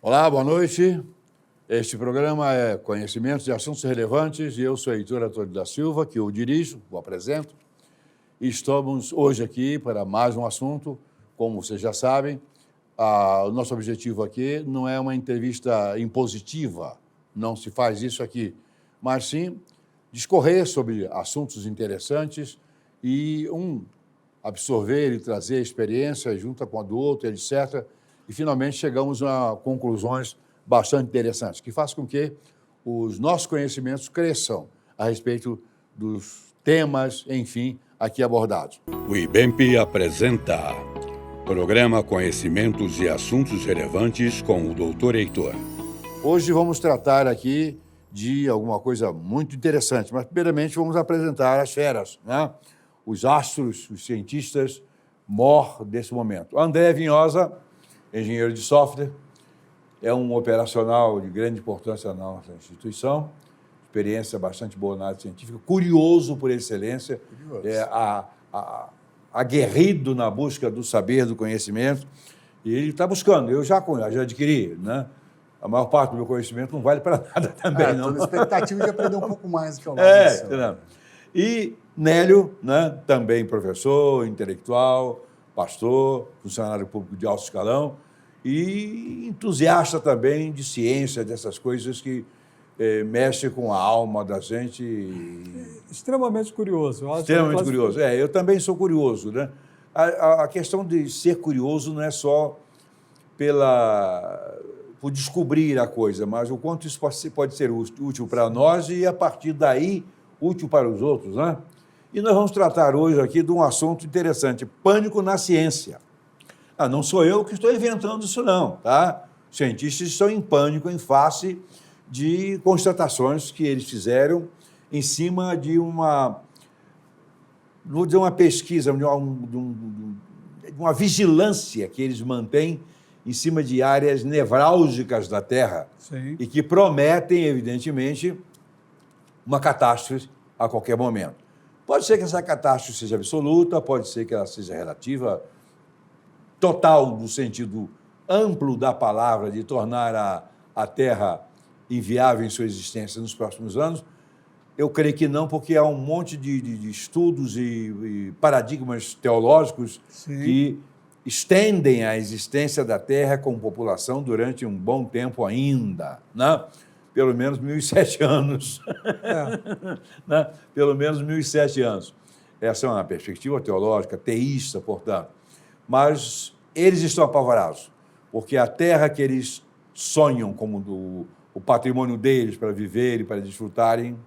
Olá, boa noite. Este programa é Conhecimentos de Assuntos Relevantes e eu sou Heitor Antônio da Silva, que eu dirijo, o apresento. E estamos hoje aqui para mais um assunto. Como vocês já sabem, o nosso objetivo aqui não é uma entrevista impositiva, não se faz isso aqui, mas sim discorrer sobre assuntos interessantes e absorver e trazer experiências junto com a do outro, etc. E, finalmente, chegamos a conclusões bastante interessantes, que faz com que os nossos conhecimentos cresçam a respeito dos temas, enfim, aqui abordados. O IBEMP apresenta Programa Conhecimentos e Assuntos Relevantes com o Dr. Heitor. Hoje vamos tratar aqui de alguma coisa muito interessante, mas, primeiramente, vamos apresentar as feras, né? Os astros, os cientistas mor desse momento. André Vinhosa, engenheiro de software, é um operacional de grande importância na nossa instituição, experiência bastante boa na área científica, curioso por excelência, aguerrido na busca do saber, do conhecimento, e ele está buscando. Eu já adquiri, né? A maior parte do meu conhecimento não vale para nada também, não. Toda expectativa de aprender um pouco mais do que ao lado Não. E Nélio, né? Também professor, intelectual, pastor, funcionário público de alto escalão e entusiasta também de ciência, dessas coisas que mexem com a alma da gente. Extremamente curioso. Extremamente curioso. Eu também sou curioso, né? A questão de ser curioso não é só por descobrir a coisa, mas o quanto isso pode ser útil para nós e, a partir daí, útil para os outros, né? E nós vamos tratar hoje aqui de um assunto interessante, pânico na ciência. Não sou eu que estou inventando isso, não, tá? Os cientistas estão em pânico em face de constatações que eles fizeram em cima de uma pesquisa, de uma vigilância que eles mantêm em cima de áreas nevrálgicas da Terra. Sim. E que prometem, evidentemente, uma catástrofe a qualquer momento. Pode ser que essa catástrofe seja absoluta, pode ser que ela seja relativa, total, no sentido amplo da palavra, de tornar a Terra inviável em sua existência nos próximos anos. Eu creio que não, porque há um monte de estudos e paradigmas teológicos Sim. que estendem a existência da Terra com população durante um bom tempo ainda, né? Pelo menos 1.007 anos. Né? Pelo menos 1.007 anos. Essa é uma perspectiva teológica, teísta, portanto. Mas eles estão apavorados, porque a terra que eles sonham como o patrimônio deles para viver e para desfrutarem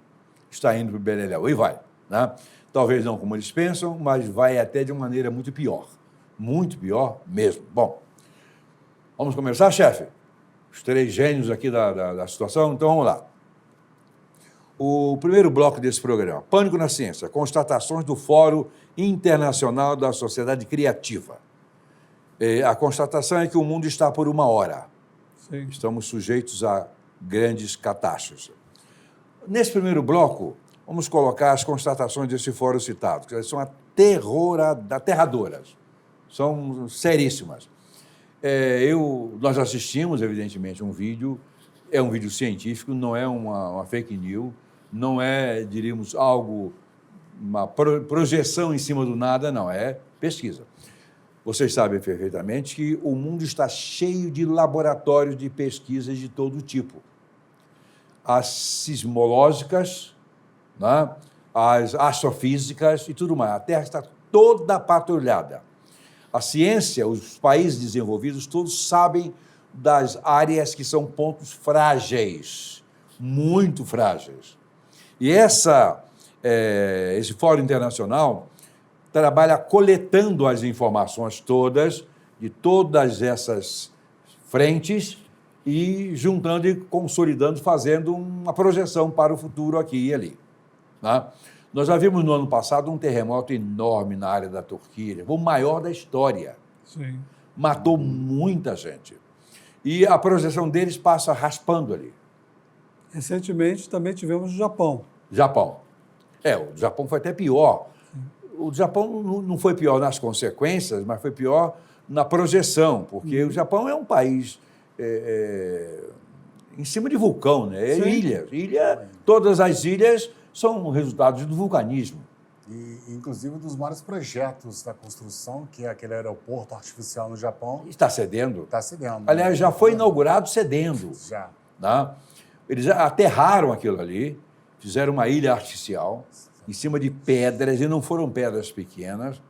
está indo para o beleléu. E vai. Né? Talvez não como eles pensam, mas vai até de uma maneira muito pior. Muito pior mesmo. Bom, vamos começar, chefe? Os três gênios aqui da situação, então vamos lá. O primeiro bloco desse programa, Pânico na Ciência, constatações do Fórum Internacional da Sociedade Criativa. A constatação é que o mundo está por uma hora. Sim. Estamos sujeitos a grandes catástrofes. Nesse primeiro bloco, vamos colocar as constatações desse fórum citado, que são aterradoras, são seríssimas. Nós assistimos, evidentemente, um vídeo, é um vídeo científico, não é uma fake news, não é, diríamos, uma projeção em cima do nada, não, é pesquisa. Vocês sabem perfeitamente que o mundo está cheio de laboratórios de pesquisas de todo tipo. As sismológicas, né? As astrofísicas e tudo mais. A Terra está toda patrulhada. A ciência, os países desenvolvidos, todos sabem das áreas que são pontos frágeis, muito frágeis. E esse Fórum Internacional trabalha coletando as informações todas, de todas essas frentes, e juntando e consolidando, fazendo uma projeção para o futuro aqui e ali. Né? Nós já vimos no ano passado um terremoto enorme na área da Turquia, o maior da história. Sim. Matou muita gente. E a projeção deles passa raspando ali. Recentemente também tivemos o Japão. Japão. O Japão foi até pior. O Japão não foi pior nas consequências, mas foi pior na projeção, porque o Japão é um país em cima de vulcão, né? Sim. Todas as ilhas são resultados do vulcanismo. E, inclusive, um dos maiores projetos da construção, que é aquele aeroporto artificial no Japão, Está cedendo. está cedendo. Aliás, já foi inaugurado cedendo. Já. Tá? Eles aterraram aquilo ali, fizeram uma ilha artificial em cima de pedras, e não foram pedras pequenas,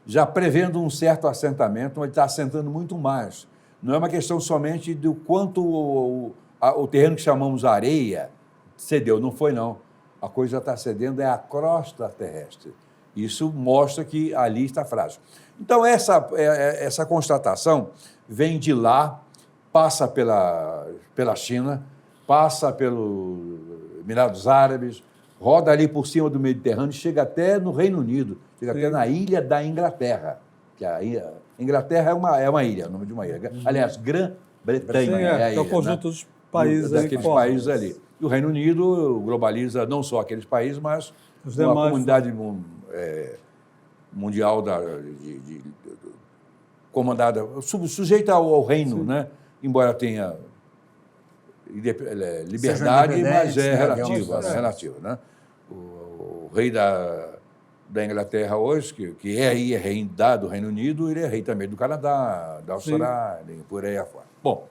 já prevendo um certo assentamento, mas está assentando muito mais. Não é uma questão somente do quanto o terreno que chamamos areia cedeu, não foi não. A coisa está cedendo é a crosta terrestre. Isso mostra que ali está frágil. Então, essa constatação vem de lá, passa pela China, passa pelos Emirados Árabes, roda ali por cima do Mediterrâneo e chega até no Reino Unido, chega até na ilha da Inglaterra. Que a Inglaterra é uma ilha, o nome de uma ilha. Aliás, Grã-Bretanha é a ilha. É o conjunto dos países daqueles países ali. E o Reino Unido globaliza não só aqueles países, mas os uma demais, comunidade mundial comandada, sujeita ao reino, né? Embora tenha liberdade, mas é relativa. Né? O rei da Inglaterra hoje, que é rei do Reino Unido, ele é rei também do Canadá, da Austrália, e por aí afora. Bom,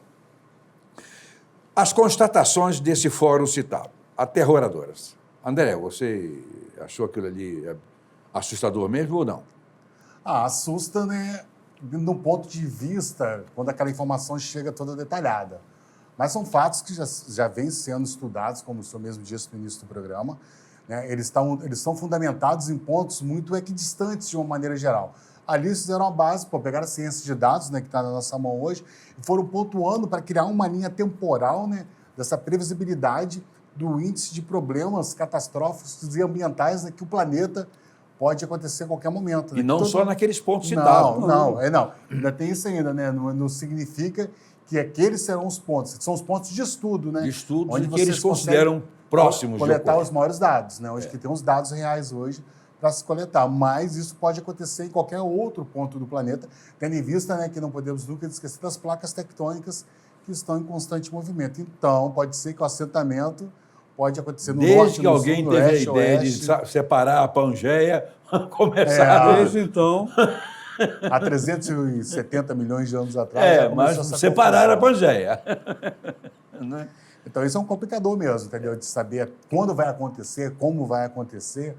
as constatações desse fórum citado, aterroradoras. André, você achou aquilo ali assustador mesmo ou não? Assusta, né? No ponto de vista, quando aquela informação chega toda detalhada. Mas são fatos que já vêm sendo estudados, como o senhor mesmo disse no início do programa. Né? Eles são fundamentados em pontos muito equidistantes, de uma maneira geral. Ali eles fizeram a base, pegaram a ciência de dados, né, que está na nossa mão hoje, e foram pontuando para criar uma linha temporal, né, dessa previsibilidade do índice de problemas catastróficos e ambientais, né, que o planeta pode acontecer a qualquer momento. Né? E não só naqueles pontos citados. Não. Ainda tem isso ainda, né? Não significa que aqueles serão os pontos. São os pontos de estudo, né? De estudos onde que eles consideram próximos de coletar ocorrer. os maiores dados, né? Hoje que tem os dados reais hoje para se coletar. Mas isso pode acontecer em qualquer outro ponto do planeta, tendo em vista, né, que não podemos nunca esquecer das placas tectônicas que estão em constante movimento. Então, pode ser que o assentamento pode acontecer no norte, Desde que no alguém sul, teve a oeste, ideia oeste. de separar a Pangeia, começaram... Desde então, Há 370 milhões de anos atrás. já mas começou essa separaram a confusão. Pangeia. Né? Então, isso é um complicador mesmo, entendeu? De saber quando vai acontecer, como vai acontecer.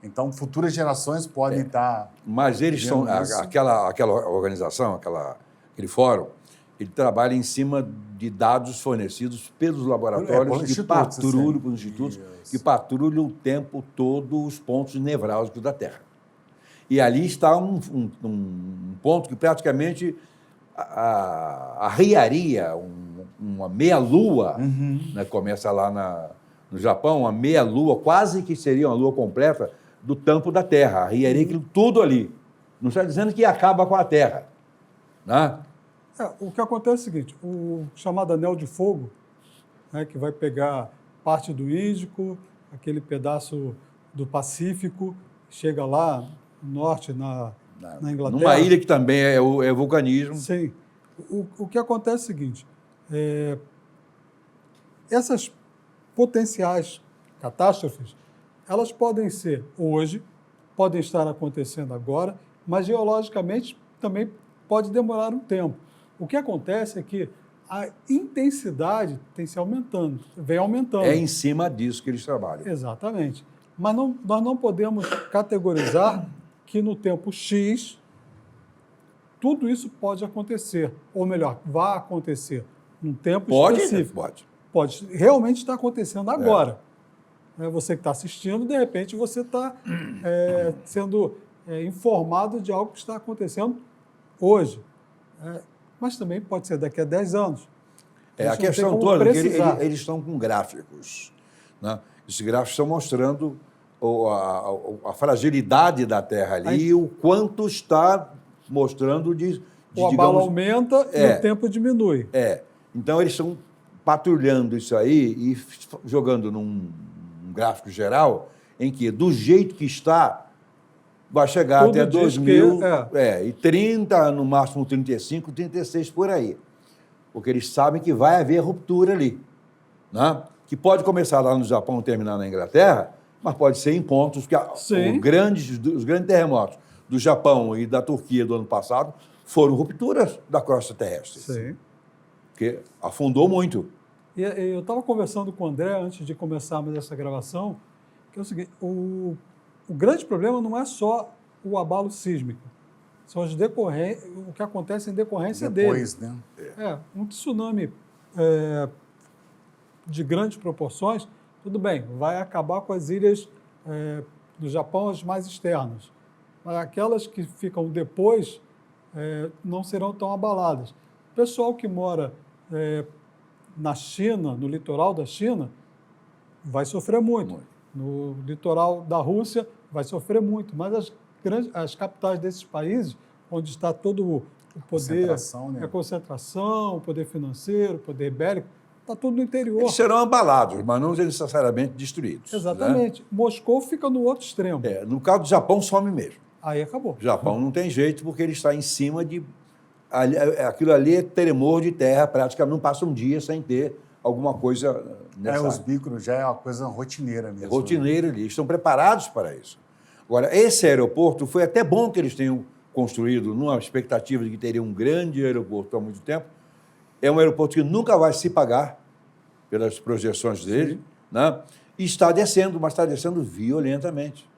Então, futuras gerações podem estar... Mas eles são... Aquela organização, aquele fórum, ele trabalha em cima de dados fornecidos pelos laboratórios pelos que patrulham, pelos institutos, que patrulham o tempo todo os pontos nevrálgicos da Terra. E ali está um ponto que praticamente arriaria uma meia-lua, né, começa lá no Japão, uma meia-lua, quase que seria uma lua completa, do tampo da Terra. Arriaria aquilo tudo ali. Não está dizendo que acaba com a Terra. Né? o que acontece é o seguinte, o chamado anel de fogo, né, que vai pegar parte do Índico, aquele pedaço do Pacífico, chega lá no norte, na Inglaterra. Numa ilha que também é vulcanismo. Sim. O que acontece é o seguinte, essas potenciais catástrofes, elas podem ser hoje, podem estar acontecendo agora, mas geologicamente também pode demorar um tempo. O que acontece é que a intensidade tem se aumentando, vem aumentando. É em cima disso que eles trabalham. Exatamente. Mas nós não podemos categorizar que no tempo X tudo isso pode acontecer, ou melhor, vai acontecer num tempo específico. Pode realmente estar acontecendo agora. Você que está assistindo, de repente você está sendo informado de algo que está acontecendo hoje. Mas também pode ser daqui a 10 anos. A questão toda é que eles estão com gráficos. Né? Esses gráficos estão mostrando a fragilidade da Terra ali e o quanto está mostrando o abalo aumenta e o tempo diminui. Então, eles estão patrulhando isso aí e jogando num gráfico geral em que, do jeito que está, vai chegar Tudo até 2030, no máximo 35, 36, por aí. porque eles sabem que vai haver ruptura ali, né? Que pode começar lá no Japão e terminar na Inglaterra, mas pode ser em pontos que Sim. os grandes terremotos do Japão e da Turquia do ano passado foram rupturas da crosta terrestre, Sim. porque afundou muito. E eu estava conversando com o André antes de começarmos essa gravação, que é o seguinte, o grande problema não é só o abalo sísmico, são o que acontece em decorrência Depois, dele. né? Um tsunami de grandes proporções, tudo bem, vai acabar com as ilhas do Japão, as mais externas, mas aquelas que ficam depois não serão tão abaladas. O pessoal que mora na China, no litoral da China, vai sofrer muito. No litoral da Rússia, vai sofrer muito. Mas as capitais desses países, onde está todo o poder, Concentração, né? a concentração, o poder financeiro, o poder bélico, está tudo no interior. Eles serão abalados, mas não necessariamente destruídos. Exatamente. Né? Moscou fica no outro extremo. No caso do Japão, some mesmo. Aí acabou. O Japão não tem jeito, porque ele está em cima de... aquilo ali é tremor de terra, praticamente não passa um dia sem ter alguma coisa nessa Os bicos já é uma coisa rotineira mesmo. rotineira ali, estão preparados para isso. Agora, esse aeroporto, foi até bom que eles tenham construído, numa expectativa de que teria um grande aeroporto há muito tempo. É um aeroporto que nunca vai se pagar pelas projeções dele, né? E está descendo, mas está descendo violentamente.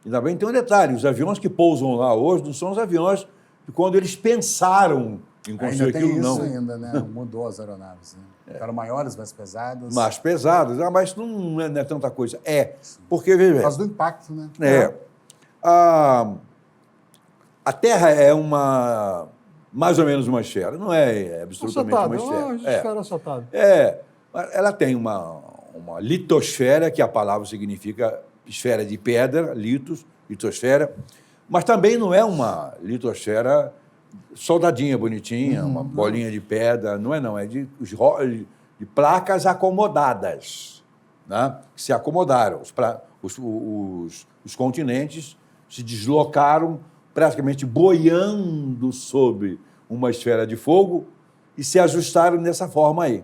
Ainda bem que tem um detalhe, os aviões que pousam lá hoje não são os aviões de quando eles pensaram em construir Ainda tem aquilo, isso não. ainda, né? Mudou as aeronaves. Né? Ficaram maiores, mais pesadas. Mais pesadas, mas não é tanta coisa. Porque, veja Por bem, causa do impacto, né? a Terra é mais ou menos uma esfera, não é absolutamente Achatado, uma esfera. esfera achatada. Ela tem uma litosfera, que a palavra significa esfera de pedra, litosfera, mas também não é uma litosfera soldadinha, bonitinha, uma bolinha de pedra, não, é de placas acomodadas, né? Que se acomodaram. Os continentes se deslocaram praticamente boiando sobre uma esfera de fogo e se ajustaram dessa forma aí.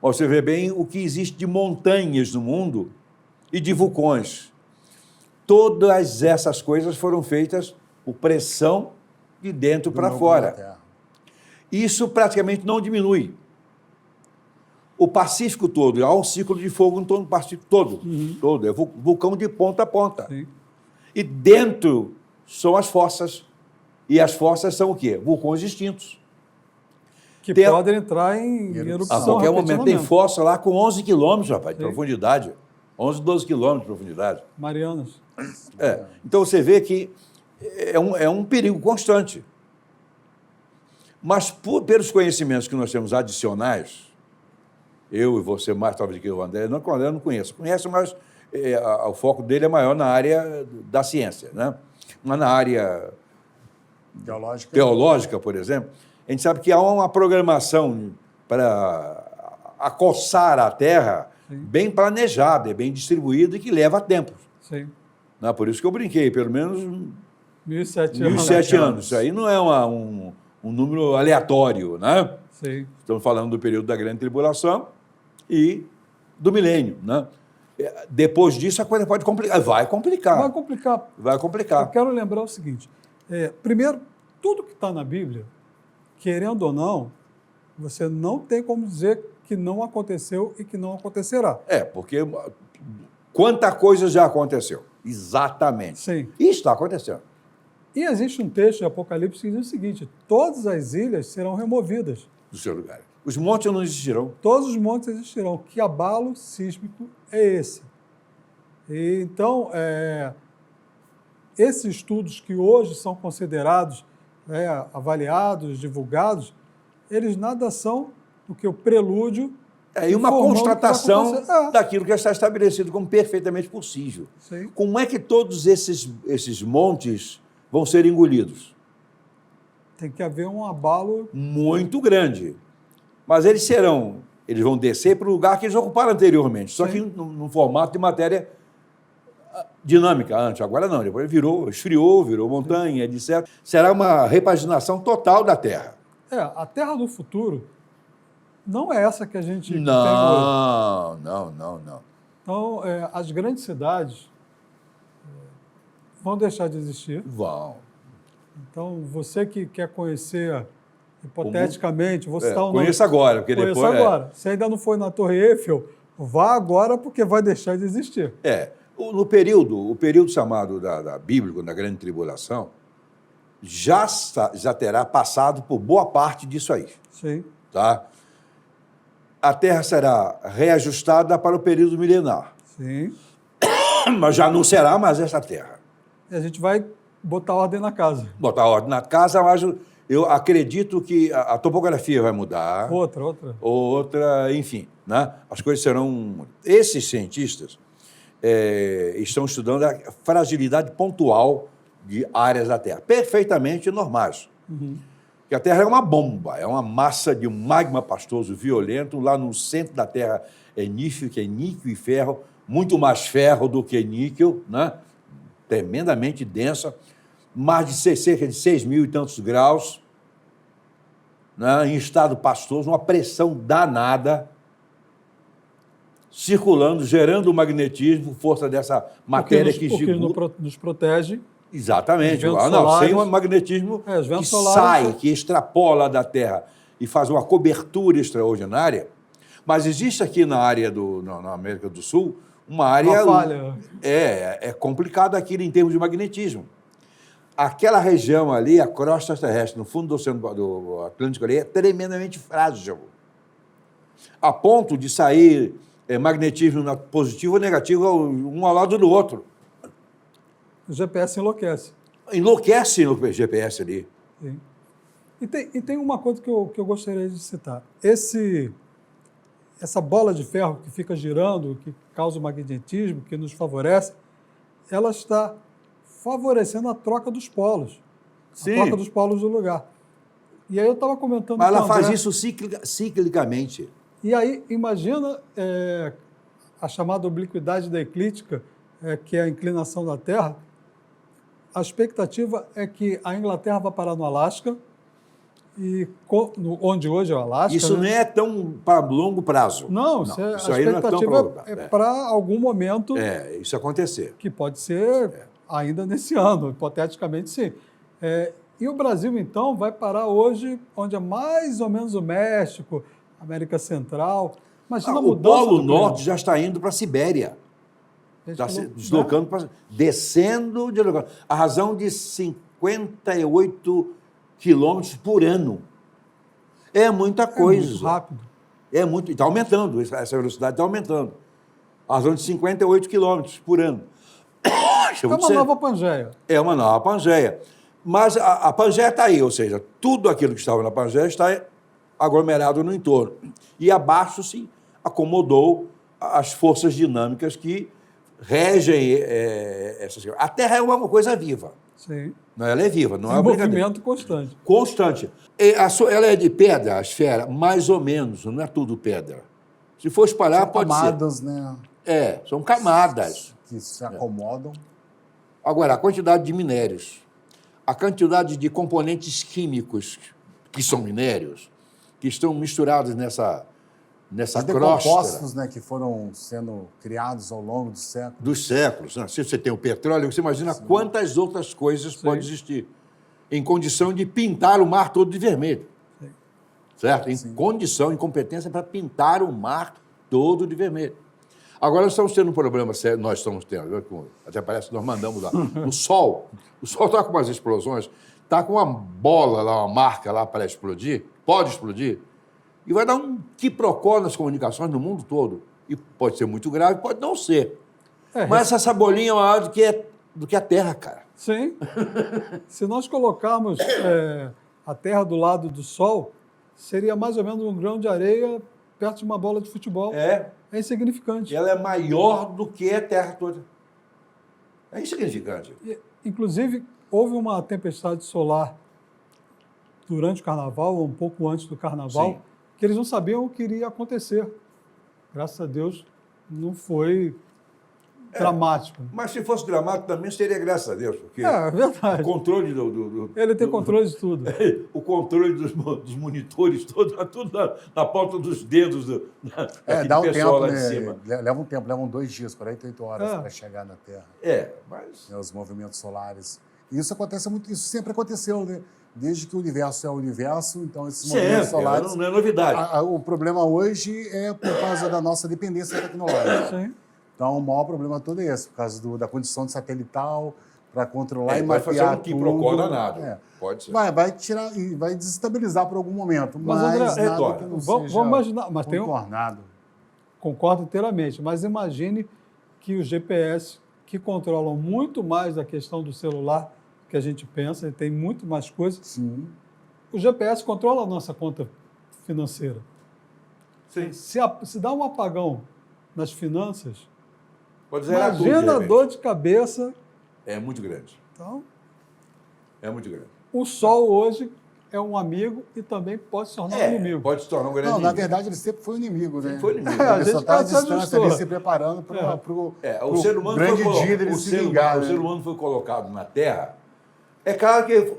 Você vê bem o que existe de montanhas no mundo e de vulcões. Todas essas coisas foram feitas por pressão de dentro para fora. Isso praticamente não diminui. O Pacífico todo, há um ciclo de fogo em torno do Pacífico todo. É vulcão de ponta a ponta. Sim. E dentro são as fossas. E as fossas são o quê? Vulcões extintos. Que podem entrar em erupção. A qualquer momento tem repentinamente. fossa lá com 11 quilômetros, rapaz, de profundidade. 11, 12 quilômetros de profundidade. Marianas. Então você vê que é um perigo constante. Mas pelos conhecimentos que nós temos adicionais, eu e você mais talvez que o André, não conheço, mas o foco dele é maior na área da ciência, né? Mas na área teológica, por exemplo, a gente sabe que há uma programação para acossar a Terra bem planejada, bem distribuída e que leva tempo. Sim. Não, por isso que eu brinquei, pelo menos 1.007 anos. 1.007 anos. Isso aí não é um número aleatório, né? Sim. Estamos falando do período da Grande Tribulação e do milênio, né? Depois disso, a coisa pode complicar. Vai complicar. Vai complicar. Vai complicar. Eu quero lembrar o seguinte. Primeiro, tudo que está na Bíblia, querendo ou não, você não tem como dizer que não aconteceu e que não acontecerá. Porque quanta coisa já aconteceu. Exatamente. Sim. E está acontecendo. E existe um texto de Apocalipse que diz o seguinte: todas as ilhas serão removidas. Do seu lugar. Os montes não existirão. Todos os montes existirão. Que abalo sísmico é esse? E, então, esses estudos que hoje são considerados, avaliados, divulgados, eles nada são do que o prelúdio. E uma constatação que daquilo que está estabelecido como perfeitamente possível. Sim. Como é que todos esses montes vão ser engolidos? Tem que haver um abalo muito grande. Mas eles vão descer para o lugar que eles ocuparam anteriormente, só que no formato de matéria dinâmica antes. Agora não, depois esfriou, virou montanha, etc. Será uma repaginação total da Terra. A Terra do futuro não é essa que a gente tem hoje. Não. Então, as grandes cidades vão deixar de existir. Vão. Então, você que quer conhecer, hipoteticamente, vou citar um nome. Conheça agora, porque Conheça depois... agora. Se ainda não foi na Torre Eiffel, vá agora, porque vai deixar de existir. O período chamado da Bíblia, da Grande Tribulação, já terá passado por boa parte disso aí. Sim. Tá? A Terra será reajustada para o período milenar, Sim. mas já não será mais essa Terra. E a gente vai botar ordem na casa. Botar ordem na casa, mas eu acredito que a topografia vai mudar. Outra, enfim, né? As coisas serão... Esses cientistas estão estudando a fragilidade pontual de áreas da Terra, perfeitamente normais. Que a Terra é uma bomba, é uma massa de um magma pastoso violento. Lá no centro da Terra é níquel e ferro, muito mais ferro do que níquel, né? Tremendamente densa, mais de cerca de 6 mil e tantos graus, né? Em estado pastoso, uma pressão danada, circulando, gerando o magnetismo, força dessa matéria que nos protege. Exatamente. Solares, sem o magnetismo que sai, que extrapola da Terra e faz uma cobertura extraordinária. Mas existe aqui na área na América do Sul uma área... Uma falha. É complicado aquilo em termos de magnetismo. Aquela região ali, a crosta terrestre, no fundo do Oceano do Atlântico ali, é tremendamente frágil. A ponto de sair magnetismo positivo ou negativo um ao lado do outro. O GPS enlouquece. Enlouquece no GPS ali. Sim. E tem uma coisa que eu gostaria de citar. Essa bola de ferro que fica girando, que causa o magnetismo, que nos favorece, ela está favorecendo a troca dos polos. Sim. A troca dos polos do lugar. E aí eu estava comentando... Mas ela faz isso ciclicamente. E aí, imagina a chamada obliquidade da eclíptica, que é a inclinação da Terra. A expectativa é que a Inglaterra vá parar no Alasca, onde hoje é o Alasca. Isso não é tão para longo prazo. Não, isso a expectativa é para algum momento... isso acontecer. Que pode ser ainda nesse ano, hipoteticamente sim. E o Brasil, então, vai parar hoje onde é mais ou menos o México, América Central. Imagina a mudança. O Polo Norte já está indo para a Sibéria. Está se deslocando, descendo, a razão de 58 quilômetros por ano. É muita coisa. É muito rápido. Está aumentando, essa velocidade está aumentando. A razão de 58 quilômetros por ano. É uma nova Pangeia. É uma nova Pangeia. Mas a Pangeia está aí, ou seja, tudo aquilo que estava na Pangeia está aglomerado no entorno. E abaixo se acomodou as forças dinâmicas que regem essas coisas. A Terra é uma coisa viva. Sim. Ela é viva, não é movimento constante. Constante. Ela é de pedra, a esfera? Mais ou menos, não é tudo pedra. Se for espalhar, pode ser. São camadas, né? São camadas. Que se acomodam. Agora, a quantidade de minérios, a quantidade de componentes químicos, que são minérios, que estão misturados nessa crosta. Compostos, né, que foram sendo criados ao longo dos séculos. Dos séculos. Né? Se você tem o petróleo, você imagina quantas outras coisas podem existir em condição de pintar o mar todo de vermelho. Sim. Certo? Em condição, em competência para pintar o mar todo de vermelho. Agora nós estamos tendo um problema sério, até parece que nós mandamos lá. O Sol está com umas explosões, está com uma bola lá, uma marca lá para explodir, pode explodir, e vai dar um quiprocó nas comunicações no mundo todo. E pode ser muito grave, pode não ser. Mas essa bolinha é maior do que a Terra, cara. Sim. Se nós colocarmos a Terra do lado do Sol, seria mais ou menos um grão de areia perto de uma bola de futebol. É insignificante. Ela é maior do que a Terra toda. É insignificante. Inclusive, houve uma tempestade solar durante o Carnaval, ou um pouco antes do Carnaval, que eles não sabiam o que iria acontecer. Graças a Deus, não foi dramático. Mas se fosse dramático também seria graças a Deus, porque É verdade. o controle Ele tem controle de tudo. o controle dos monitores, tudo na ponta dos dedos daquele Dá um pessoal tempo, lá né? de cima. Leva um tempo, levam 2 dias, 48 horas É. para chegar na Terra. Mas... Os movimentos solares. E isso acontece muito, isso sempre aconteceu, né? Desde que o universo é o universo, então esses movimentos solares... não é novidade. O problema hoje é por causa da nossa dependência tecnológica. Sim. Então, o maior problema todo é esse, por causa da condição de satelital, para controlar e Vai fazer mapear um quiprocó tudo. danado. Pode ser. Vai tirar e vai desestabilizar por algum momento, mas André, nada retorna. que não Vamos seja imaginar, mas tem um tornado. Concordo inteiramente, mas imagine que os GPS, que controlam muito mais da questão do celular que a gente pensa, e tem muito mais coisas, Sim. o GPS controla a nossa conta financeira. Sim. Se dá um apagão nas finanças, Pode zerar tudo, de imagina a repente. dor de cabeça. É muito grande. Então, É muito grande. o Sol hoje é um amigo e também pode se tornar um inimigo. Pode se tornar um grande Não, na inimigo. verdade, ele sempre foi um inimigo, né? Sempre foi inimigo. A Ele gente só está à se distância ajustou. ali, se preparando para O ser humano grande foi dia dele o se ser vingar. humano, o né? ser humano foi colocado na Terra. É claro que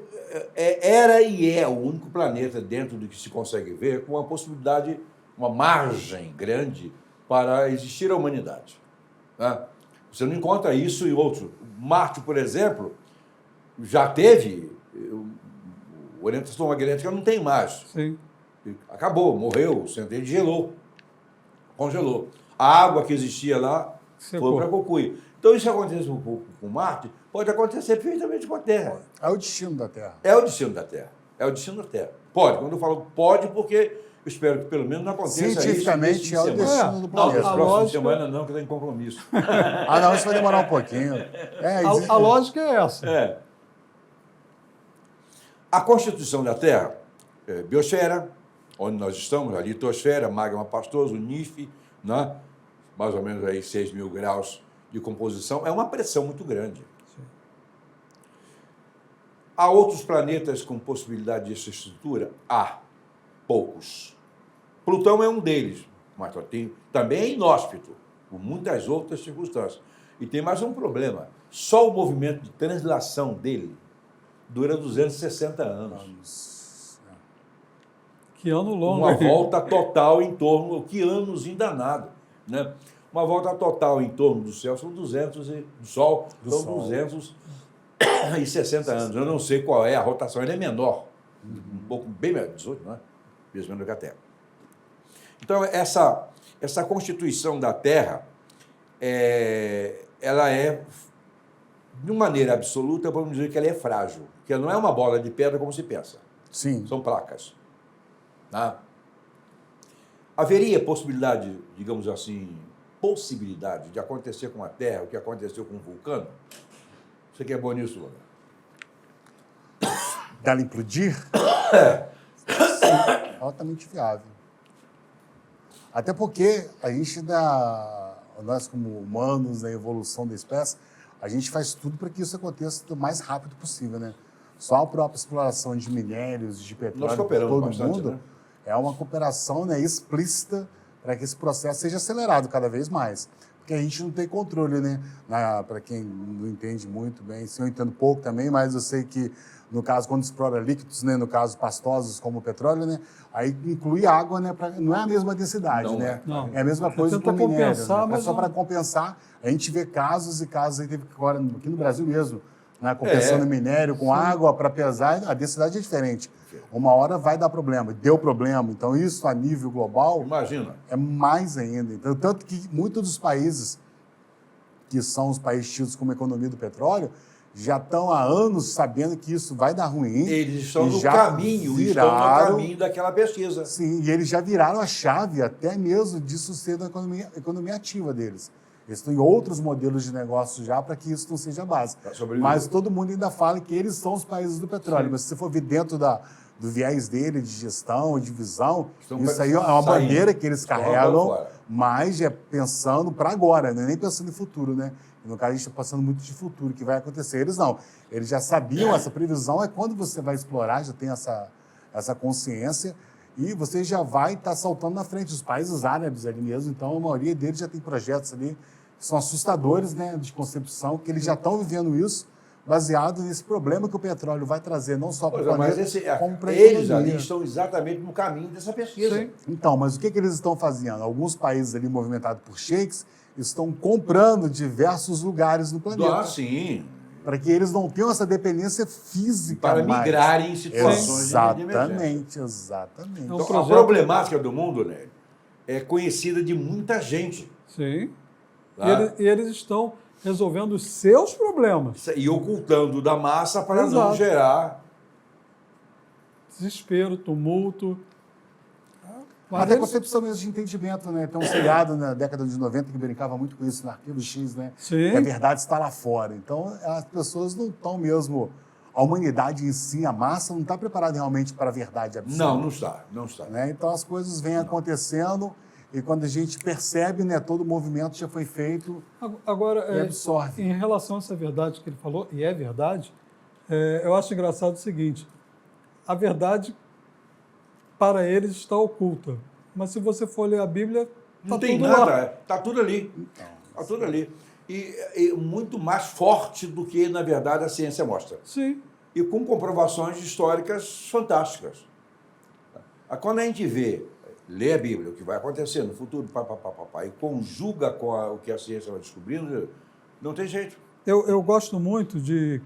era e é o único planeta dentro do que se consegue ver com uma possibilidade, uma margem grande para existir a humanidade. Né? Você não encontra isso em outros. Marte, por exemplo, já teve. Orientação magnética não tem mais. Sim. Acabou, morreu, o centro dele gelou, congelou. A água que existia lá Secou. foi para Cocuy. Então, isso acontece com Marte, pode acontecer perfeitamente com a Terra. É o destino da Terra. É o destino da Terra. É o destino da Terra. Pode. Quando eu falo pode, porque eu espero que pelo menos não aconteça isso. Cientificamente, nesse é o fim de semana. destino do Não, planeta. nos A próximos lógica- semana não, que eu tenho compromisso. Não, isso vai demorar um pouquinho. A lógica é essa. É. A constituição da Terra, biosfera, onde nós estamos, a litosfera, magma pastoso, NIF, né? Mais ou menos aí 6 mil graus de composição, é uma pressão muito grande. Há outros planetas com possibilidade dessa estrutura? Há, poucos. Plutão é um deles, mas também é inóspito, por muitas outras circunstâncias. E tem mais um problema, só o movimento de translação dele dura 260 anos. Que ano longo. Uma hein? volta total em torno, que anozinho danado, né? Uma volta total em torno do céu são 200 do Sol, são 260 anos. Eu não sei qual é a rotação, ele é menor, um pouco bem menor, 18, não é? Mesmo menor que a Terra. Então essa constituição da Terra, ela é, de maneira absoluta, vamos dizer que ela é frágil, que ela não é uma bola de pedra como se pensa. Sim. São placas. Tá? Haveria possibilidade, digamos assim, possibilidade de acontecer com a Terra o que aconteceu com o vulcano? Você que é bom nisso, Lula? Dela implodir? Altamente viável. Até porque a gente, nós como humanos, na evolução da espécie, a gente faz tudo para que isso aconteça o mais rápido possível, né? Só a própria exploração de minérios, de petróleo Nós por cooperamos todo bastante, mundo, né? é uma cooperação, né, explícita para que esse processo seja acelerado cada vez mais. Porque a gente não tem controle, né? Para quem não entende muito bem, assim, eu entendo pouco também, mas eu sei que, no caso, quando explora líquidos, né, no caso pastosos como o petróleo, né, aí inclui água, né, não é a mesma densidade, Não né? é. Não. É a mesma coisa Tenta com minério, compensar, né? É mas só não- para compensar. A gente vê casos e casos, aí teve agora aqui no Brasil mesmo, né, compensando minério com água para pesar, a densidade é diferente. Uma hora vai dar problema, deu problema. Então, isso a nível global Imagina. é mais ainda. Então, tanto que muitos dos países que são os países tidos como economia do petróleo já estão há anos sabendo que isso vai dar ruim. Eles estão e no já caminho, estão no caminho daquela pesquisa. Sim, e eles já viraram a chave até mesmo disso ser da economia ativa deles. Eles estão em outros modelos de negócio já para que isso não seja base. Pra sobreviver. Mas todo mundo ainda fala que eles são os países do petróleo. Mas se você for ver dentro do viés dele de gestão, de visão, Estão isso aí é uma saindo. bandeira que eles Estão carregam, fora. mas é pensando para agora, né? Nem pensando em futuro, né? E no caso, a gente está passando muito de futuro, que vai acontecer. Eles não. Eles já sabiam, essa previsão é quando você vai explorar, já tem essa consciência, e você já vai estar saltando na frente. Os países árabes ali mesmo, então a maioria deles já tem projetos ali são assustadores, né, de concepção, que eles já estão vivendo isso, baseado nesse problema que o petróleo vai trazer, não só para o planeta, como para a eles economia. ali estão exatamente no caminho dessa pesquisa. Sim. Então, mas o que eles estão fazendo? Alguns países ali movimentados por sheiks estão comprando diversos lugares no planeta. Ah, sim. Para que eles não tenham essa dependência física Para mais. migrarem em situações de emergência. Exatamente. Então, Então, projeto- a problemática do mundo, né, é conhecida de muita gente. Sim. Tá? E eles estão resolvendo os seus problemas. E ocultando da massa para não Exato. gerar. Desespero, tumulto. Mas Até eles- concepção mesmo de entendimento, né? Tem um seriado na década de 90 que brincava muito com isso, no Arquivo X, né? Sim. Que a verdade está lá fora. Então, as pessoas não estão mesmo... A humanidade em si, a massa, não está preparada realmente para a verdade absoluta. Não, não está. Não está. Né? Então, as coisas vêm acontecendo e quando a gente percebe, né, todo o movimento já foi feito Agora, e absorve. em relação a essa verdade que ele falou, e é verdade, eu acho engraçado o seguinte: a verdade para eles está oculta. Mas se você for ler a Bíblia, Não está tem tudo nada. lá. Está tudo ali. Está tudo ali. E muito mais forte do que, na verdade, a ciência mostra. Sim. E com comprovações históricas fantásticas. Quando a gente lê a Bíblia, o que vai acontecer no futuro, e conjuga com o que a ciência vai descobrindo, não tem jeito. Eu gosto muito de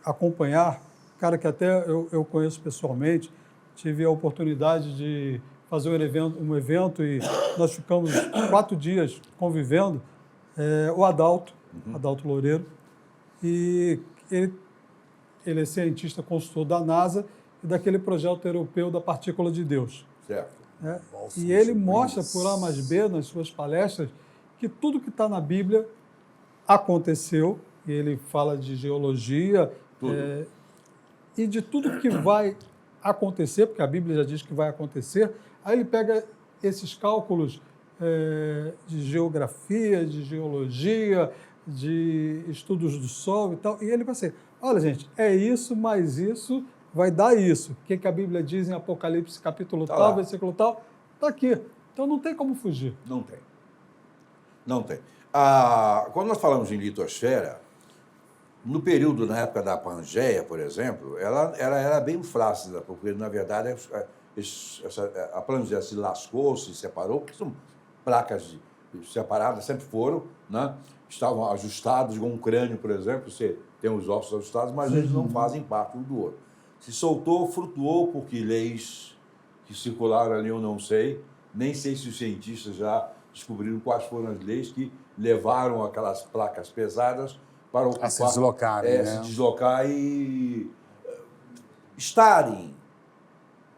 acompanhar, cara que até eu conheço pessoalmente, tive a oportunidade de fazer um evento e nós ficamos 4 dias convivendo, o Adalto Loureiro, e ele é cientista consultor da NASA e daquele projeto europeu da partícula de Deus. Certo. Né? Nossa, E ele isso mostra é por A mais B, nas suas palestras, que tudo que está na Bíblia aconteceu, e ele fala de geologia, Tudo. e de tudo que vai acontecer, porque a Bíblia já diz que vai acontecer, aí ele pega esses cálculos de geografia, de geologia, de estudos do Sol e tal, e ele vai assim, olha gente, é isso, mais isso, vai dar isso. O que a Bíblia diz em Apocalipse, capítulo Tá tal, lá. versículo tal, está aqui. Então não tem como fugir. Não tem. Não tem. Quando nós falamos em litosfera, no período, na época da Pangeia, por exemplo, ela era bem flácida, porque, na verdade, a Pangeia se lascou, se separou, porque são placas separadas, sempre foram, né? Estavam ajustados, igual um crânio, por exemplo, você tem os ossos ajustados, mas eles não fazem parte um do outro. Se soltou, flutuou, porque leis que circularam ali eu não sei, nem sei se os cientistas já descobriram quais foram as leis que levaram aquelas placas pesadas para ocupar, se deslocarem, né? se deslocar e estarem,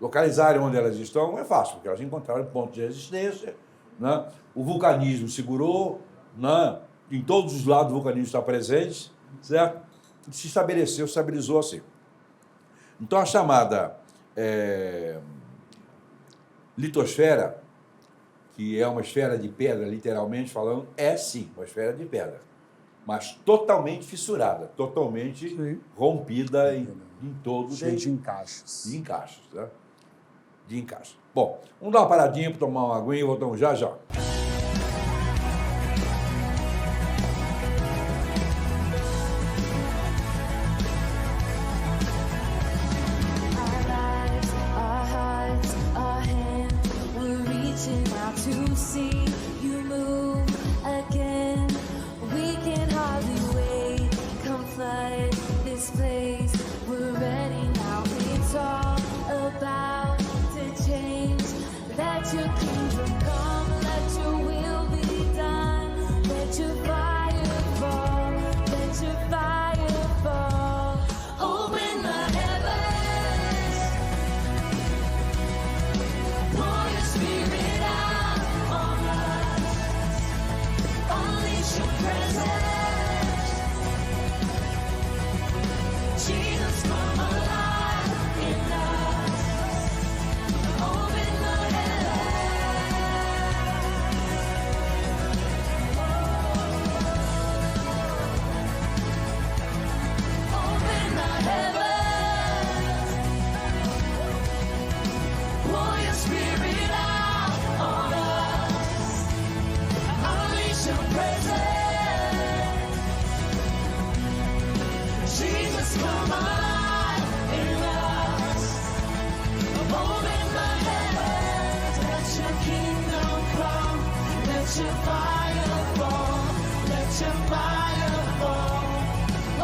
localizarem onde elas estão, é fácil, porque elas encontraram pontos de resistência, né? O vulcanismo segurou, né? Em todos os lados o vulcanismo está presente, certo? Se estabilizou assim. Então a chamada litosfera, que é uma esfera de pedra, literalmente falando, é sim uma esfera de pedra, mas totalmente fissurada, totalmente Sim. rompida em todos Cheio os de encaixes. de encaixes, né? De encaixes. Bom, vamos dar uma paradinha para tomar uma aguinha e voltamos já já. Our lives, our hearts, our hands, we're reaching out to see you move again. We can hardly wait. Come flood this place. We're ready now. It's all about to change. Let your kingdom come. Let your will be done. Let your fire fall. Let your fire fall. Open the heavens. Pour your spirit out on us. Let your fire fall. Let your fire fall.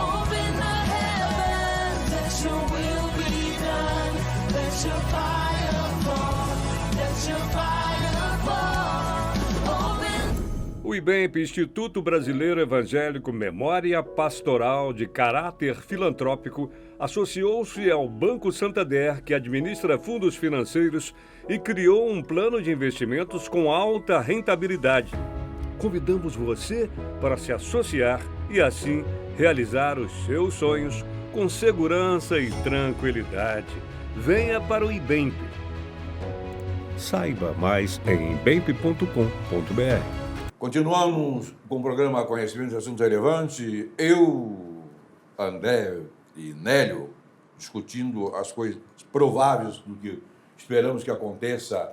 Open the heavens. Let your will be done. Let your fire fall. Let your fire fall. Open. O IBEMP, Instituto Brasileiro Evangélico Memória Pastoral de Caráter Filantrópico, associou-se ao Banco Santander, que administra fundos financeiros, e criou um plano de investimentos com alta rentabilidade. Convidamos você para se associar e, assim, realizar os seus sonhos com segurança e tranquilidade. Venha para o IBEMP. Saiba mais em ibemp.com.br. Continuamos com o programa Conhecimento de Assuntos Relevantes. Eu, André e Nélio, discutindo as coisas prováveis do que esperamos que aconteça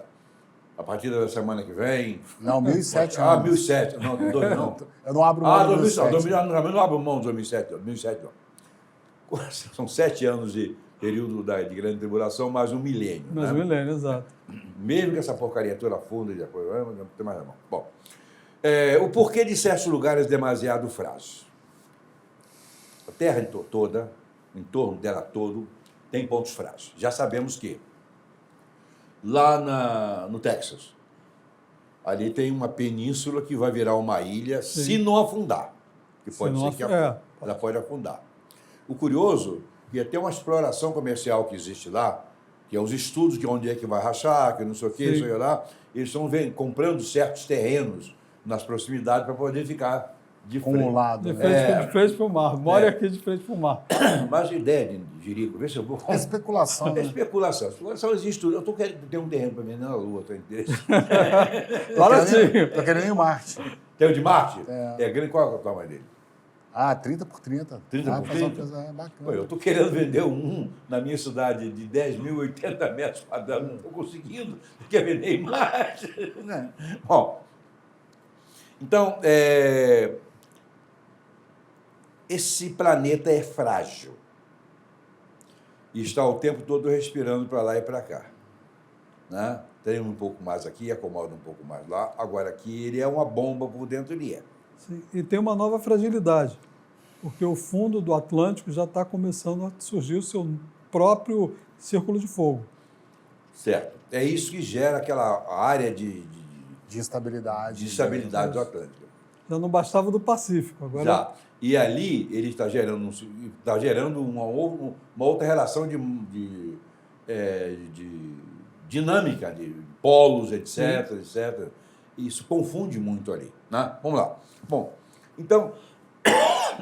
a partir da semana que vem. Não, 1007 Ah, anos. 1007. Não, 2002 não. Eu não abro mão de 2007. 2007. Não abro mão de 2007. 2007 não. São 7 anos de período de grande tribulação, mais um milênio. Mas né? milênio, exato. Mesmo que essa porcaria toda funda de coisa, não tem mais a mão. Bom, o porquê de certos lugares demasiado frágeis. A Terra toda, em torno dela todo, tem pontos frágeis. Já sabemos que lá no Texas, ali tem uma península que vai virar uma ilha, Sim. se não afundar. Que pode Se não ser que ela pode afundar. O curioso é que até uma exploração comercial que existe lá, que é os estudos de onde é que vai rachar, que não sei o que, Sim. sei lá, eles estão comprando certos terrenos nas proximidades para poder ficar de Com frente. o lado. De né? frente para o mar. Mora É. aqui de frente para o mar. Mas a ideia de Jerico, vê se eu vou... É especulação, É né? especulação. Especulação existe tudo. Eu estou querendo ter um terreno para vender na Lua, tá interesse? Agora sim. Tô querendo ir em Marte. Tem o de Marte? É. Grande. Qual é o tamanho dele? Ah, 30 por 30. 30 por 30? É bacana. Pô, eu estou querendo vender um na minha cidade de 10.080 metros quadrados. Não estou conseguindo. Quer vender em Marte? Né? Bom, então, esse planeta é frágil. E está o tempo todo respirando para lá e para cá. Né? Tem um pouco mais aqui, acomoda um pouco mais lá. Agora aqui ele é uma bomba por dentro, ele é. Sim, e tem uma nova fragilidade, porque o fundo do Atlântico já está começando a surgir o seu próprio círculo de fogo. Certo. É isso que gera aquela área de De instabilidade. estabilidade do Atlântico. Já não bastava do Pacífico, agora Já. E ali ele está gerando uma outra relação de dinâmica, de polos, etc, etc. Isso confunde muito ali. Né? Vamos lá. Bom, então,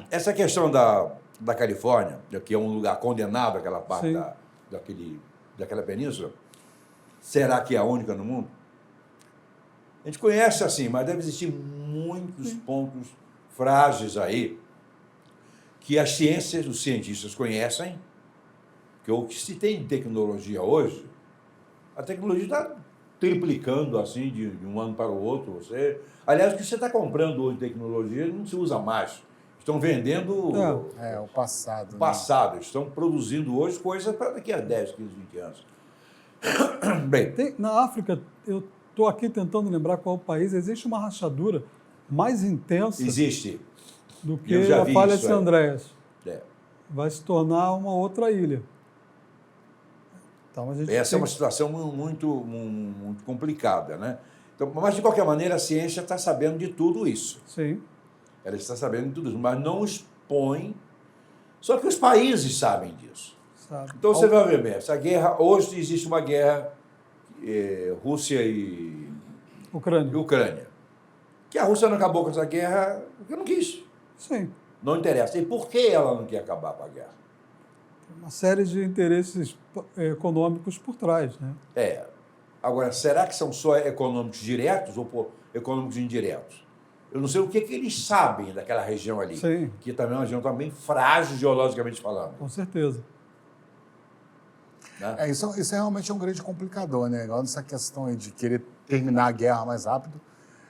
essa questão da Califórnia, que é um lugar condenado, aquela parte Sim. daquela península, será que é a única no mundo? A gente conhece assim, mas deve existir muitos pontos frágeis aí que as ciências, os cientistas conhecem, que o que se tem de tecnologia hoje, a tecnologia está triplicando assim de um ano para o outro. Aliás, o que você está comprando hoje de tecnologia não se usa mais. Estão vendendo É, o passado. o passado, estão produzindo hoje coisas para daqui a 10, 15, 20 anos. Bem, Na África, eu estou aqui tentando lembrar qual o país, existe uma rachadura mais intensa existe. do Eu que já a vi Falha isso de aí. San Andreas. É. Vai se tornar uma outra ilha. Então, a gente Essa é tem- uma situação muito complicada, né? Então, mas, de qualquer maneira, a ciência está sabendo de tudo isso. Sim, Ela está sabendo de tudo isso, mas não expõe. Só que os países sabem disso. sabe. Então, você vai ver bem, essa guerra... Hoje existe uma guerra Rússia e Ucrânia. Ucrânia. Que a Rússia não acabou com essa guerra porque não quis. Sim. Não interessa. E por que ela não quer acabar com a guerra? Uma série de interesses econômicos por trás, né? Agora, será que são só econômicos diretos ou econômicos indiretos? Eu não sei o que eles sabem daquela região ali. Sim. Que também é uma região também frágil geologicamente falando. Com certeza. Né? Isso realmente é um grande complicador, né? Igual nessa questão aí de querer terminar a guerra mais rápido,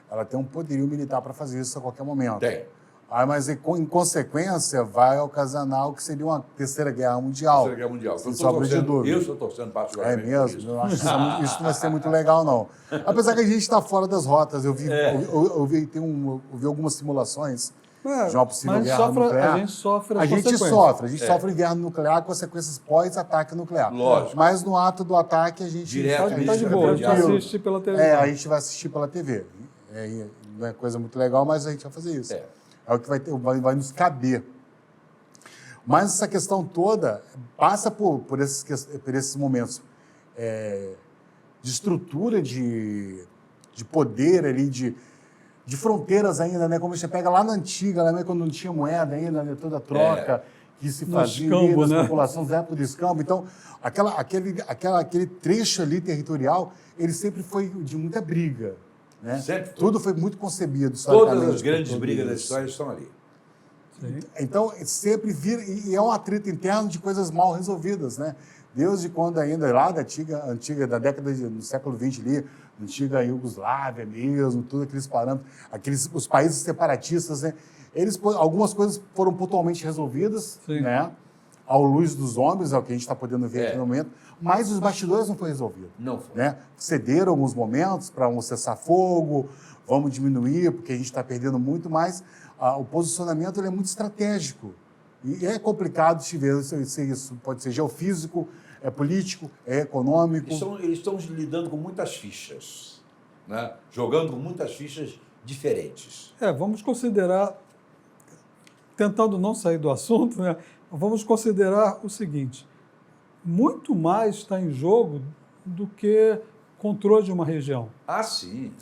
ela tem um poderio militar para fazer isso a qualquer momento. Tem. Mas, em consequência, vai ocasionar o que seria uma terceira guerra mundial. Terceira Guerra Mundial. Sem sombra de dúvida. Eu estou torcendo É particularmente por mesmo? isso. Eu acho que isso não vai ser muito legal, não. Apesar que a gente está fora das rotas. Eu vi algumas simulações de uma possível mas guerra nuclear. a gente sofre as A gente consequências. sofre inverno nuclear, consequências pós-ataque nuclear. Lógico. Mas no ato do ataque, a gente... Direto, Tá de boa, a gente tranquilo. assiste pela televisão. A gente vai assistir pela TV. Não é coisa muito legal, mas a gente vai fazer isso. É o que vai nos caber. Mas essa questão toda passa por esses momentos de estrutura, de poder ali, de fronteiras ainda, né? Como você pega lá na antiga, né? Quando não tinha moeda ainda, né? Toda troca que se No fazia escambo, das né? populações da época do escambo. Então, aquele trecho ali territorial, ele sempre foi de muita briga. Né? Sempre foi. Tudo foi muito concebido historicamente. Todas as grandes por brigas da isso. história estão ali. Sim. Então, sempre vira, e é um atrito interno de coisas mal resolvidas, né? Desde quando ainda, lá da antiga da década do século XX ali, antiga Iugoslávia mesmo, todos aqueles parâmetros, os países separatistas, né? Algumas coisas foram pontualmente resolvidas, Sim. né? Ao luz dos homens, é o que a gente está podendo ver aqui no momento, mas os bastidores não foi resolvido. Não foi. Né? Cederam alguns momentos para um cessar-fogo, vamos diminuir, porque a gente está perdendo muito, mas o posicionamento ele é muito estratégico. E é complicado de ver se isso pode ser geofísico, é político, é econômico. Eles estão lidando com muitas fichas, né? Jogando com muitas fichas diferentes. Vamos considerar, tentando não sair do assunto, né? Vamos considerar o seguinte: muito mais está em jogo do que controle de uma região. Ah, sim.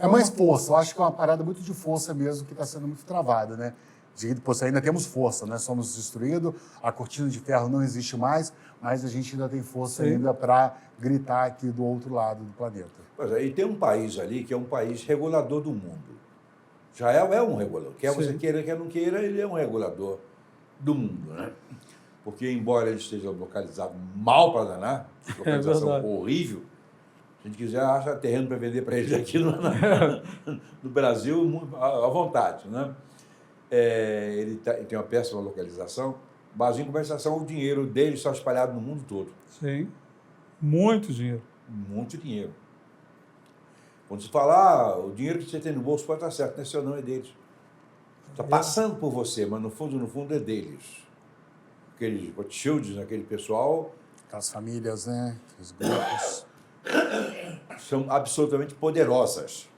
É mais força. Eu acho que é uma parada muito de força mesmo que está sendo muito travada, né? Ainda temos força, né? Somos destruídos, a cortina de ferro não existe mais, mas a gente ainda tem força ainda para gritar aqui do outro lado do planeta. Pois é, e tem um país ali que é um país regulador do mundo. Israel é um regulador. Quer você queira, quer não queira, ele é um regulador do mundo, né? Porque, embora ele esteja localizado mal para danar, localização horrível, se a gente quiser, acha terreno para vender para eles aqui no Brasil, à vontade, né? Ele tem uma péssima localização, mas, em compensação, o dinheiro dele está espalhado no mundo todo. Sim, muito dinheiro. Muito dinheiro. Quando se fala, o dinheiro que você tem no bolso pode estar certo, não é seu, não, é deles. Está passando por você, mas no fundo é deles. Aqueles Rothschilds, aquele pessoal... Aquelas famílias, né? Os grupos. São absolutamente poderosas.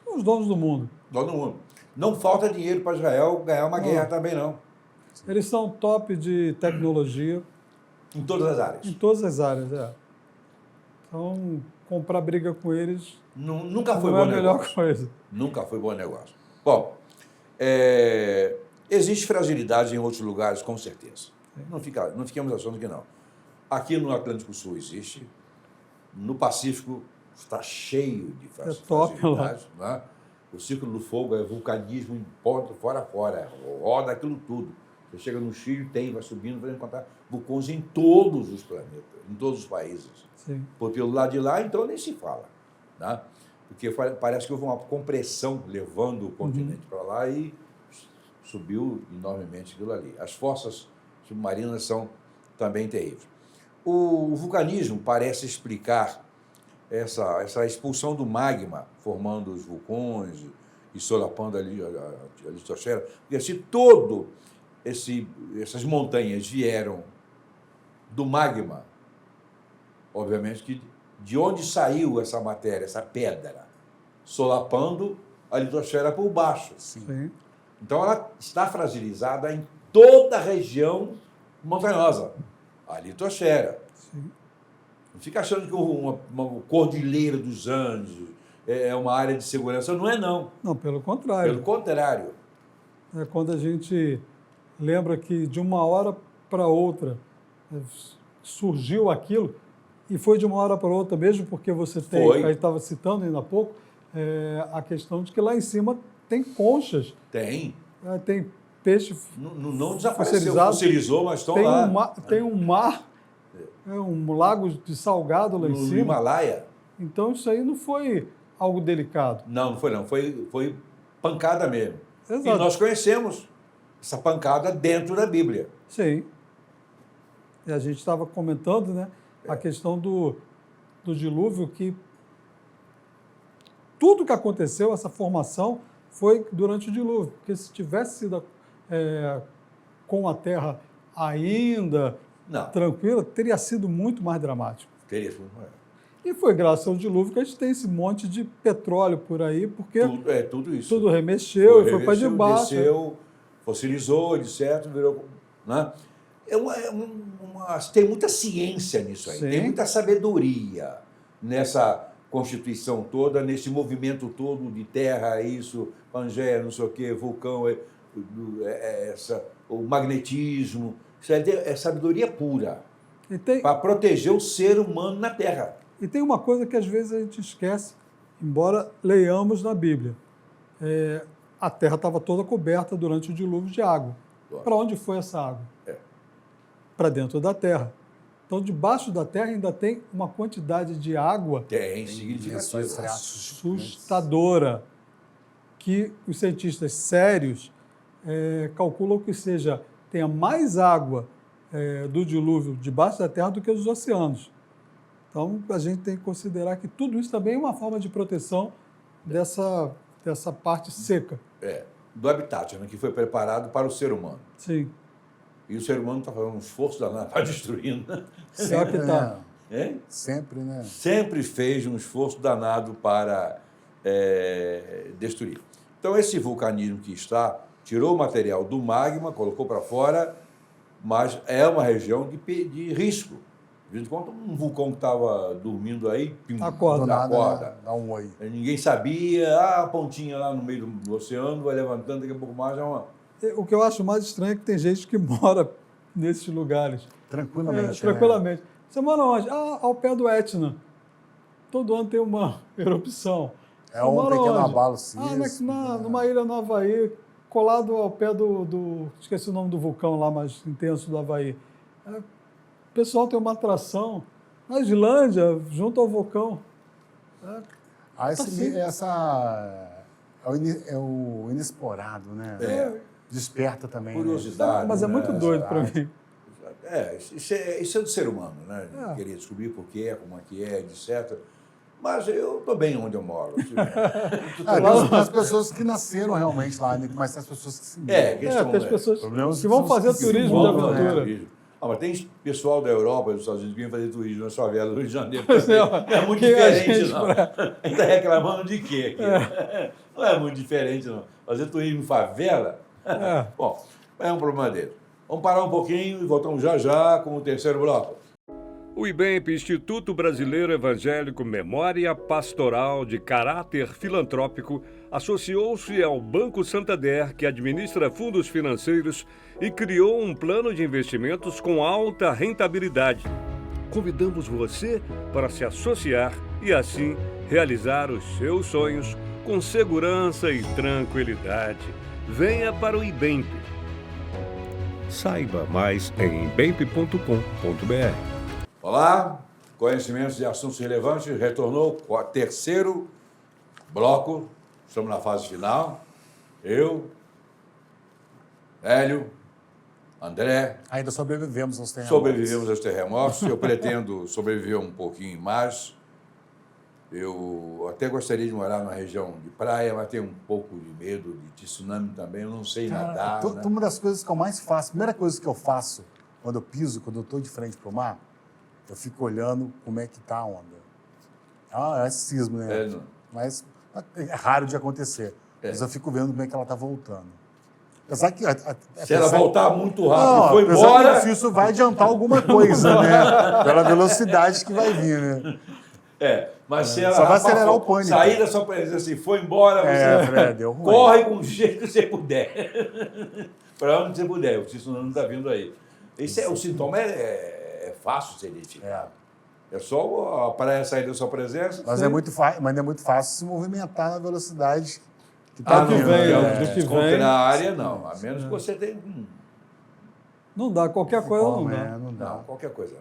Os donos do mundo. Dono do mundo. Não falta dinheiro para Israel ganhar uma guerra também, não. Eles são top de tecnologia Em todas as áreas. em todas as áreas. Então, comprar briga com eles Nunca foi não bom é a melhor negócio. coisa. Nunca foi bom negócio. Bom, existe fragilidade em outros lugares, com certeza. Não fiquemos achando que não. Aqui no Atlântico Sul existe. No Pacífico está cheio de top fragilidade. Né? O ciclo do fogo é vulcanismo em ponto, fora, roda aquilo tudo. Você chega no Chile, vai subindo, vai encontrar vulcões em todos os planetas, em todos os países. Sim. Por pelo lado de lá, então, nem se fala. Né? Porque parece que houve uma compressão levando o continente para lá e subiu enormemente aquilo ali. As forças submarinas são também terríveis. O vulcanismo parece explicar essa expulsão do magma, formando os vulcões e solapando ali a litosfera. Porque se essas montanhas vieram do magma, obviamente que de onde saiu essa matéria, essa pedra, solapando a litosfera por baixo. Sim. Então ela está fragilizada em toda a região montanhosa, a litosfera. Sim. Não fica achando que uma cordilheira dos Andes é uma área de segurança. Não é, não. Não, pelo contrário. Pelo contrário. É quando a gente lembra que de uma hora para outra surgiu aquilo, e foi de uma hora para outra mesmo, porque você tem, Foi. aí estava citando ainda há pouco, a questão de que lá em cima tem conchas, Tem. tem peixe Não desapareceu, fossilizado, fossilizou, mas estão tem lá. tem um mar, um lago de salgado lá em No cima. Himalaia. Então isso aí não foi algo delicado. Não foi não. Foi pancada mesmo. Exato. E nós conhecemos essa pancada dentro da Bíblia. Sim. E a gente estava comentando, né, a questão do dilúvio, que tudo que aconteceu, essa formação, foi durante o dilúvio. Porque se tivesse sido com a terra ainda Não, tranquila, teria sido muito mais dramático. teria sido. E foi graças ao dilúvio que a gente tem esse monte de petróleo por aí, porque Tudo isso. tudo remexeu e foi para Revestiu, debaixo. Desceu, fossilizou, etc. Virou. Né? Tem muita ciência nisso aí, Sim. tem muita sabedoria nessa constituição toda, nesse movimento todo de terra, isso, Pangeia, não sei o quê, vulcão, o magnetismo. Isso é sabedoria pura E tem, para proteger o ser humano na Terra. e tem uma coisa que às vezes a gente esquece, embora leiamos na Bíblia. A terra estava toda coberta durante o dilúvio de água. Claro. Para onde foi essa água? É. Para dentro da terra. Então, debaixo da terra ainda tem uma quantidade de água Tem dimensões significativo. assustadora, que os cientistas sérios calculam que tenha mais água do dilúvio debaixo da terra do que os oceanos. Então, a gente tem que considerar que tudo isso também é uma forma de proteção dessa parte seca. Do habitat, né, que foi preparado para o ser humano. Sim. E o ser humano está fazendo um esforço danado para destruir, né? Será que tá? Hein? Sempre, né? Sempre fez um esforço danado para destruir. Então, esse vulcanismo que tirou o material do magma, colocou para fora, mas é uma região de risco. De vez em quando, um vulcão que estava dormindo aí, pim, Acorda. Do nada, acorda. dá um oi. Ninguém sabia, a pontinha lá no meio do oceano, vai levantando, daqui a pouco mais é uma... O que eu acho mais estranho é que tem gente que mora nesses lugares. Tranquilamente. Tranquilamente. Você mora onde? Ao pé do Etna. Todo ano tem uma erupção. É Você um mora pequeno onde? abalo sísmico, Numa ilha no Havaí, colado ao pé esqueci o nome do vulcão lá mais intenso do Havaí. O pessoal tem uma atração. Na Islândia, junto ao vulcão. Esse, é o inexplorado, né? Desperta também. Curiosidade. Mas é muito né? doido para mim. Isso é do ser humano, né? Querer descobrir por quê, como é que é, etc. Mas eu estou bem onde eu moro. Tem as pessoas que nasceram realmente lá, né? Mas tem as pessoas que se Tem as pessoas Problemas que vão que fazer se turismo de envolvem, né? aventura. Mas tem pessoal da Europa, dos Estados Unidos, que vem fazer turismo na favela do Rio de Janeiro. Pois é, Não é muito quem é a diferente, gente não. Ainda reclamando de quê? Aqui? Não é muito diferente, não. Fazer turismo em favela, bom, é um problema dele. Vamos parar um pouquinho e voltamos já com o terceiro bloco. O IBEMP, Instituto Brasileiro Evangélico Memória Pastoral de Caráter Filantrópico, associou-se ao Banco Santander, que administra fundos financeiros, e criou um plano de investimentos com alta rentabilidade. Convidamos você para se associar e, assim, realizar os seus sonhos com segurança e tranquilidade. Venha para o IBEMP. Saiba mais em ibemp.com.br. Olá, conhecimentos e assuntos relevantes, retornou o terceiro bloco, estamos na fase final. Eu, Hélio, André, Ainda sobrevivemos aos terremotos. sobrevivemos aos terremotos, eu pretendo sobreviver um pouquinho mais. Eu até gostaria de morar numa região de praia, mas tenho um pouco de medo de tsunami também, eu não sei nadar. Né? Uma das coisas que eu mais faço, a primeira coisa que eu faço quando eu piso, quando eu estou de frente para o mar, eu fico olhando como é que está a onda. É sismo, né? Mas é raro de acontecer. Mas eu fico vendo como é que ela está voltando. Apesar que... Se ela voltar muito rápido e Não, foi apesar embora... que isso vai adiantar alguma coisa, né? Pela velocidade que vai vir, né? Mas se ela Só vai acelerar o pânico. Sair da sua presença assim, foi embora, você Fred, deu ruim. corre com o jeito que você puder. Para onde você puder, o tsunami está vindo aí. O sintoma é fácil de ser identificado. É só a praia sair da sua presença. Mas é muito fácil se movimentar na velocidade que está que vindo. vem, né? do que vem. Contrária, não. A menos que você tenha... Não dá, qualquer coisa não Como, dá. Não dá. Não, qualquer coisa.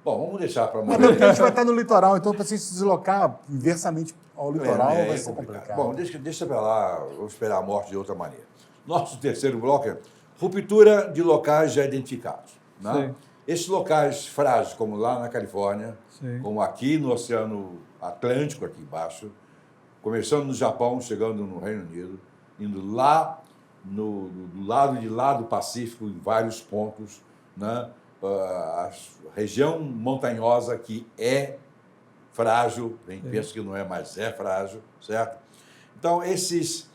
Bom, vamos deixar para Mas amanhã. não, porque a gente vai estar no litoral, então para a gente se deslocar inversamente ao litoral É vai ser complicado. complicado. Bom, deixa para lá, vamos esperar a morte de outra maneira. Nosso terceiro bloco é ruptura de locais já identificados. Né? Sim. Esses locais frágeis, como lá na Califórnia, Sim. como aqui no Oceano Atlântico, aqui embaixo, começando no Japão, chegando no Reino Unido, indo lá do lado de lá do Pacífico, em vários pontos, né? A região montanhosa que é frágil, tem pensa que não é, mas é frágil, certo? Então, esses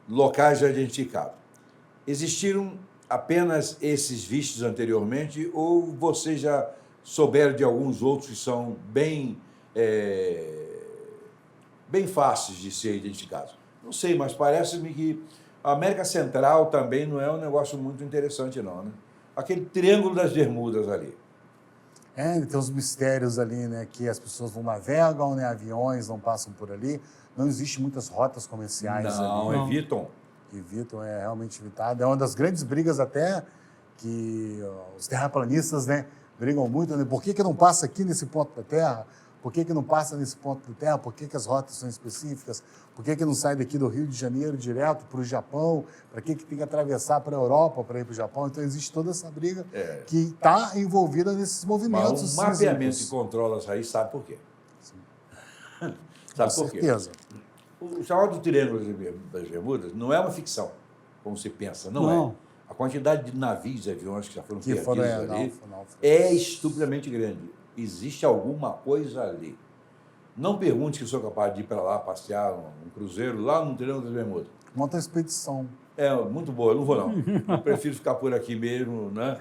locais já identificados. Existiram apenas esses vistos anteriormente ou vocês já souberam de alguns outros que são bem fáceis de ser identificados? Não sei, mas parece-me que a América Central também não é um negócio muito interessante, não, né? Aquele Triângulo das Bermudas ali. Tem os mistérios ali, né? Que as pessoas não navegam, né? Aviões não passam por ali. Não existe muitas rotas comerciais Não, ali. evitam. Evitam, é realmente evitado. É uma das grandes brigas até que os terraplanistas, né? Brigam muito, né? Por que não passa aqui nesse ponto da Terra? Por que não passa nesse ponto da Terra? Por que as rotas são específicas? Por que não sai daqui do Rio de Janeiro direto para o Japão? Para que tem que atravessar para a Europa para ir para o Japão? Então, existe toda essa briga que está envolvida nesses movimentos. Mas o mapeamento que controla as raízes sabe por quê? Sabe Com por quê? certeza. O chamado Triângulo das Bermudas não é uma ficção, como se pensa, não é. A quantidade de navios e aviões que já foram perdidos ali é estupidamente grande. Existe alguma coisa ali. Não pergunte se eu sou capaz de ir para lá passear um cruzeiro lá no Triângulo das Bermudas. Monta a expedição. É muito boa, eu não vou não. Eu prefiro ficar por aqui mesmo, né?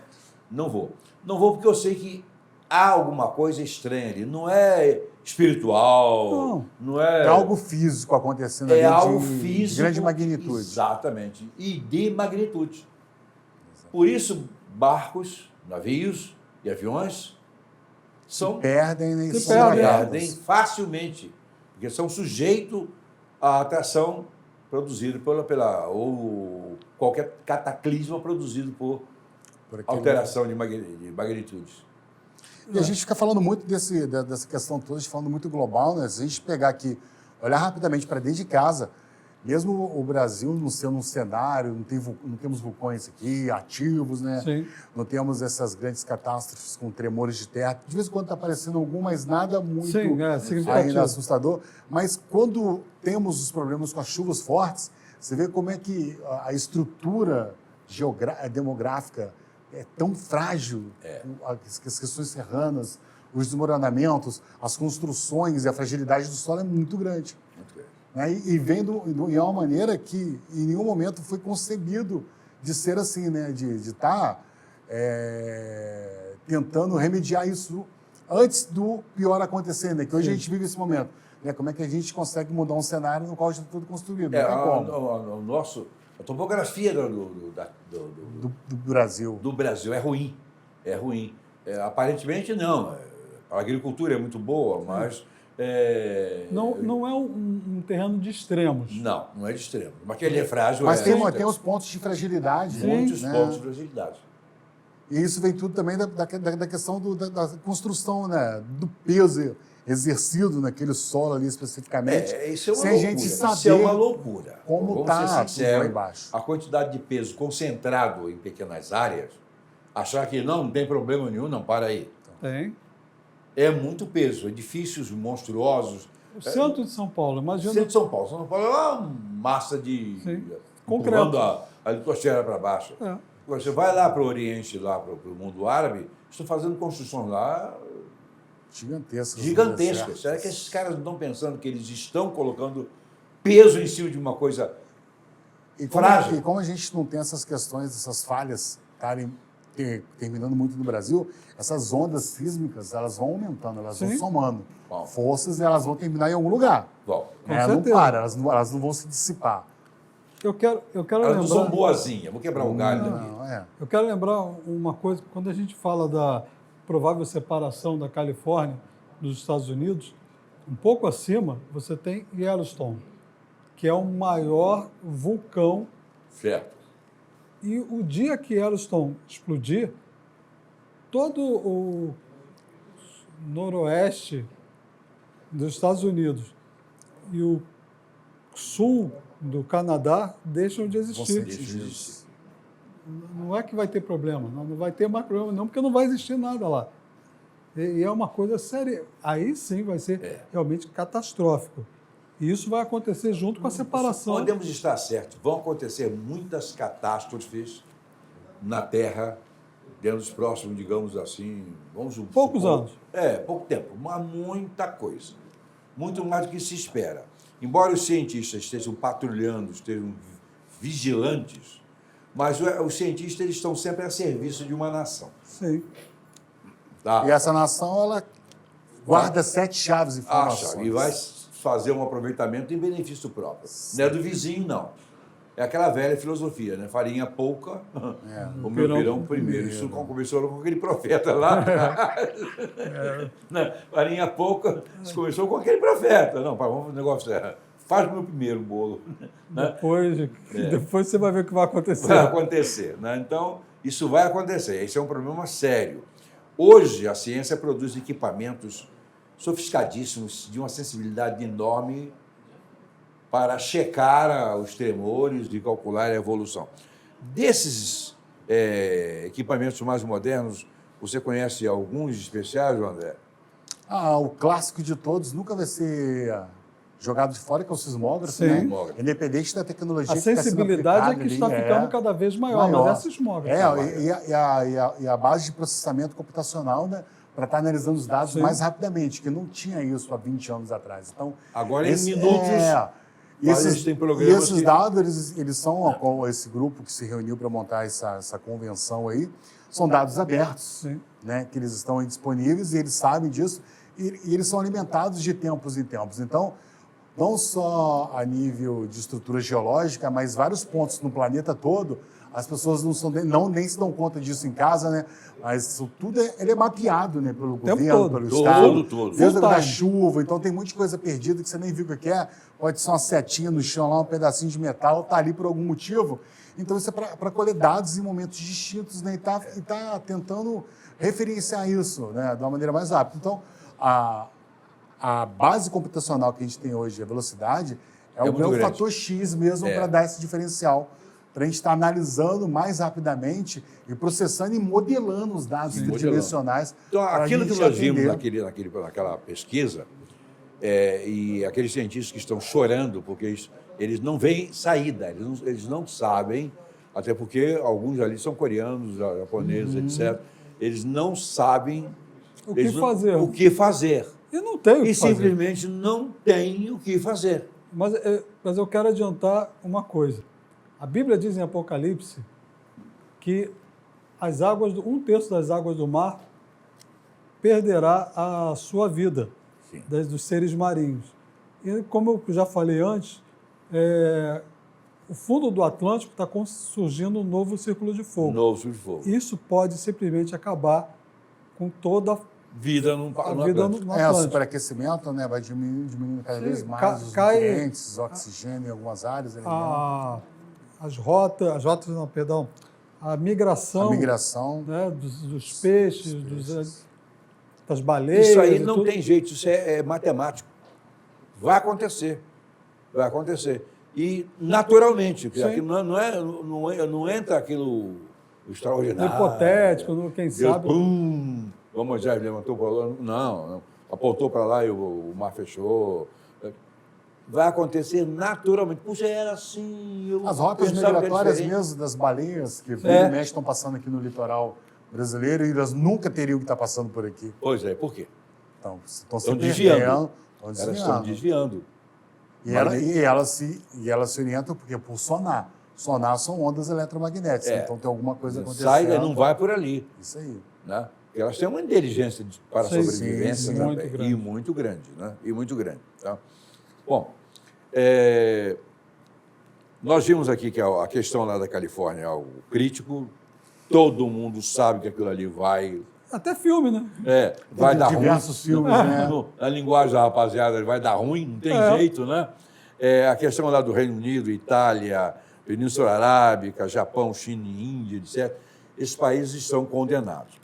Não vou. Não vou porque eu sei que há alguma coisa estranha ali. Não é espiritual, não é... É algo físico acontecendo ali algo de físico, grande magnitude. Exatamente. E de magnitude. Por isso, barcos, navios e aviões são Perdem, né? Se São perdem. dragados. perdem facilmente, porque são sujeitos à atração produzida ou qualquer cataclisma produzido por Por aquele- alteração de magnitudes. E a gente fica falando muito dessa questão toda, a gente falando muito global, né? Se a gente pegar aqui, olhar rapidamente para dentro de casa, mesmo o Brasil não sendo um cenário, não temos vulcões aqui ativos, né? Sim. Não temos essas grandes catástrofes com tremores de terra. De vez em quando está aparecendo algum, mas nada muito Sim, significativo. ainda assustador. Mas quando temos os problemas com as chuvas fortes, você vê como é que a estrutura demográfica é tão frágil, as questões serranas, os desmoronamentos, as construções e a fragilidade do solo é muito grande. Muito grande. Né? E vem de uma maneira que em nenhum momento foi concebido de ser assim, né? De estar tentando remediar isso antes do pior acontecer, né? Que hoje a gente vive esse momento. Né? Como é que a gente consegue mudar um cenário no qual já está tudo construído? Não tem como. A topografia Do Brasil. do Brasil é ruim. É ruim. Aparentemente, não. A agricultura é muito boa, mas... Não é um terreno de extremos. Não é de extremo. Mas que ele é frágil. Mas tem extremo. os pontos de fragilidade. Muitos né? pontos de fragilidade. E isso vem tudo também da questão da construção, né? Do peso exercido naquele solo ali especificamente. Isso é uma sem loucura. a gente Isso é saber uma loucura. como Vamos está ser tudo sinceros, lá embaixo. a quantidade de peso concentrado em pequenas áreas, achar que não tem problema nenhum, não, para aí. Tem. É muito peso, edifícios monstruosos. O centro de São Paulo, imagina. Centro de São Paulo. São Paulo é uma massa de... Sim. Concreto. A litosfera para baixo. É. Você vai lá para o Oriente, lá para o mundo árabe, estão fazendo construções lá gigantescas. Será que esses caras não estão pensando que eles estão colocando peso em cima de uma coisa frágil? E como a gente não tem essas questões, essas falhas estarem terminando muito no Brasil, essas ondas sísmicas, elas vão aumentando, elas vão Sim. somando Bom. forças e elas vão terminar em algum lugar. Bom, Com Não certeza. para, elas não vão se dissipar. Eu quero elas não são lembrar. boazinhas. Vou quebrar o galho daqui. Não, Eu quero lembrar uma coisa, quando a gente fala da provável separação da Califórnia dos Estados Unidos, um pouco acima você tem Yellowstone, que é o maior vulcão. Certo. E o dia que Yellowstone explodir, todo o noroeste dos Estados Unidos e o sul do Canadá deixam de existir. Não é que vai ter problema, não vai ter mais problema não, porque não vai existir nada lá. E é uma coisa séria. Aí sim vai ser realmente catastrófico. E isso vai acontecer junto com a separação. Podemos estar certos, vão acontecer muitas catástrofes na Terra dentro dos próximos, digamos assim, Poucos anos. Pouco tempo, mas muita coisa. Muito mais do que se espera. Embora os cientistas estejam patrulhando, estejam vigilantes, mas os cientistas eles estão sempre a serviço de uma nação. Sim. Tá? E essa nação, ela guarda 7 chaves de informações. E vai fazer um aproveitamento em benefício próprio. Não é do vizinho, não. É aquela velha filosofia, né? Farinha pouca, o meu pirão primeiro. Isso começou com aquele profeta lá. Não, farinha pouca, isso começou com aquele profeta. Não, vamos o negócio faz o meu primeiro bolo. Né? Depois você vai ver o que vai acontecer. Vai acontecer. Né? Então, isso vai acontecer. Esse é um problema sério. Hoje, a ciência produz equipamentos sofisticadíssimos, de uma sensibilidade enorme para checar os tremores e calcular a evolução. Desses equipamentos mais modernos, você conhece alguns especiais, André? O clássico de todos nunca vai ser jogado de fora, que é o sismógrafo, Sim. né? Independente da tecnologia A sensibilidade é que está ficando cada vez maior, mas é sismógrafo. E a base de processamento computacional, né, para estar analisando os dados mais rapidamente, que não tinha isso há 20 anos atrás. Então, agora, em minutos, esses dados, eles são, com esse grupo que se reuniu para montar essa convenção aí, são dados abertos, né, que eles estão aí disponíveis, e eles sabem disso, e eles são alimentados de tempos em tempos. Então, não só a nível de estrutura geológica, mas vários pontos no planeta todo, as pessoas nem se dão conta disso em casa, né? Mas isso tudo ele é mapeado, né? Pelo governo, pelo Estado, desde a chuva. Então tem muita coisa perdida que você nem viu o que é. Pode ser uma setinha no chão lá, um pedacinho de metal, está ali por algum motivo. Então isso é para colher dados em momentos distintos, né? E tá tentando referenciar isso, né? De uma maneira mais rápida. Então a base computacional que a gente tem hoje, a velocidade, é o fator X mesmo para dar esse diferencial, para a gente estar analisando mais rapidamente e processando e modelando os dados tridimensionais. Então, aquilo que nós vimos naquela pesquisa, e aqueles cientistas que estão chorando, porque eles não veem saída, eles não sabem, até porque alguns ali são coreanos, japoneses, etc. Eles não sabem o que fazer. E não tem o que fazer. Simplesmente não tem o que fazer. Mas eu quero adiantar uma coisa. A Bíblia diz em Apocalipse que um terço das águas do mar perderá a sua vida, dos seres marinhos. E como eu já falei antes, o fundo do Atlântico está surgindo um novo círculo de fogo. Isso pode simplesmente acabar com toda a vida no Atlântico. O superaquecimento, né, vai diminuindo cada vez mais os nutrientes, oxigênio em algumas áreas. A migração, né, dos peixes, das baleias. Isso aí não tem jeito, isso é matemático. Vai acontecer. E naturalmente, porque aqui não entra aquilo extraordinário. Hipotético, quem sabe. O Moisés levantou para lá, não, apontou para lá e o mar fechou. Vai acontecer naturalmente. Puxa, era assim. As rotas migratórias mesmo das baleias, que estão passando aqui no litoral brasileiro, e elas nunca teriam que estar passando por aqui. Pois é, por quê? Então, estão desviando. Elas estão desviando. E elas se orientam porque por sonar. Sonar são ondas eletromagnéticas, então tem alguma coisa acontecendo. Sai e não vai por ali. Isso aí. Né? Porque elas têm uma inteligência para a sobrevivência também, muito grande. Né? E muito grande. Tá? Bom, nós vimos aqui que a questão lá da Califórnia é algo crítico. Todo mundo sabe que aquilo ali vai... Até filme, né? Vai dar ruim. Diversos filmes, né? A linguagem da rapaziada vai dar ruim, não tem jeito, né? A questão lá do Reino Unido, Itália, Península Arábica, Japão, China e Índia, etc. Esses países estão condenados.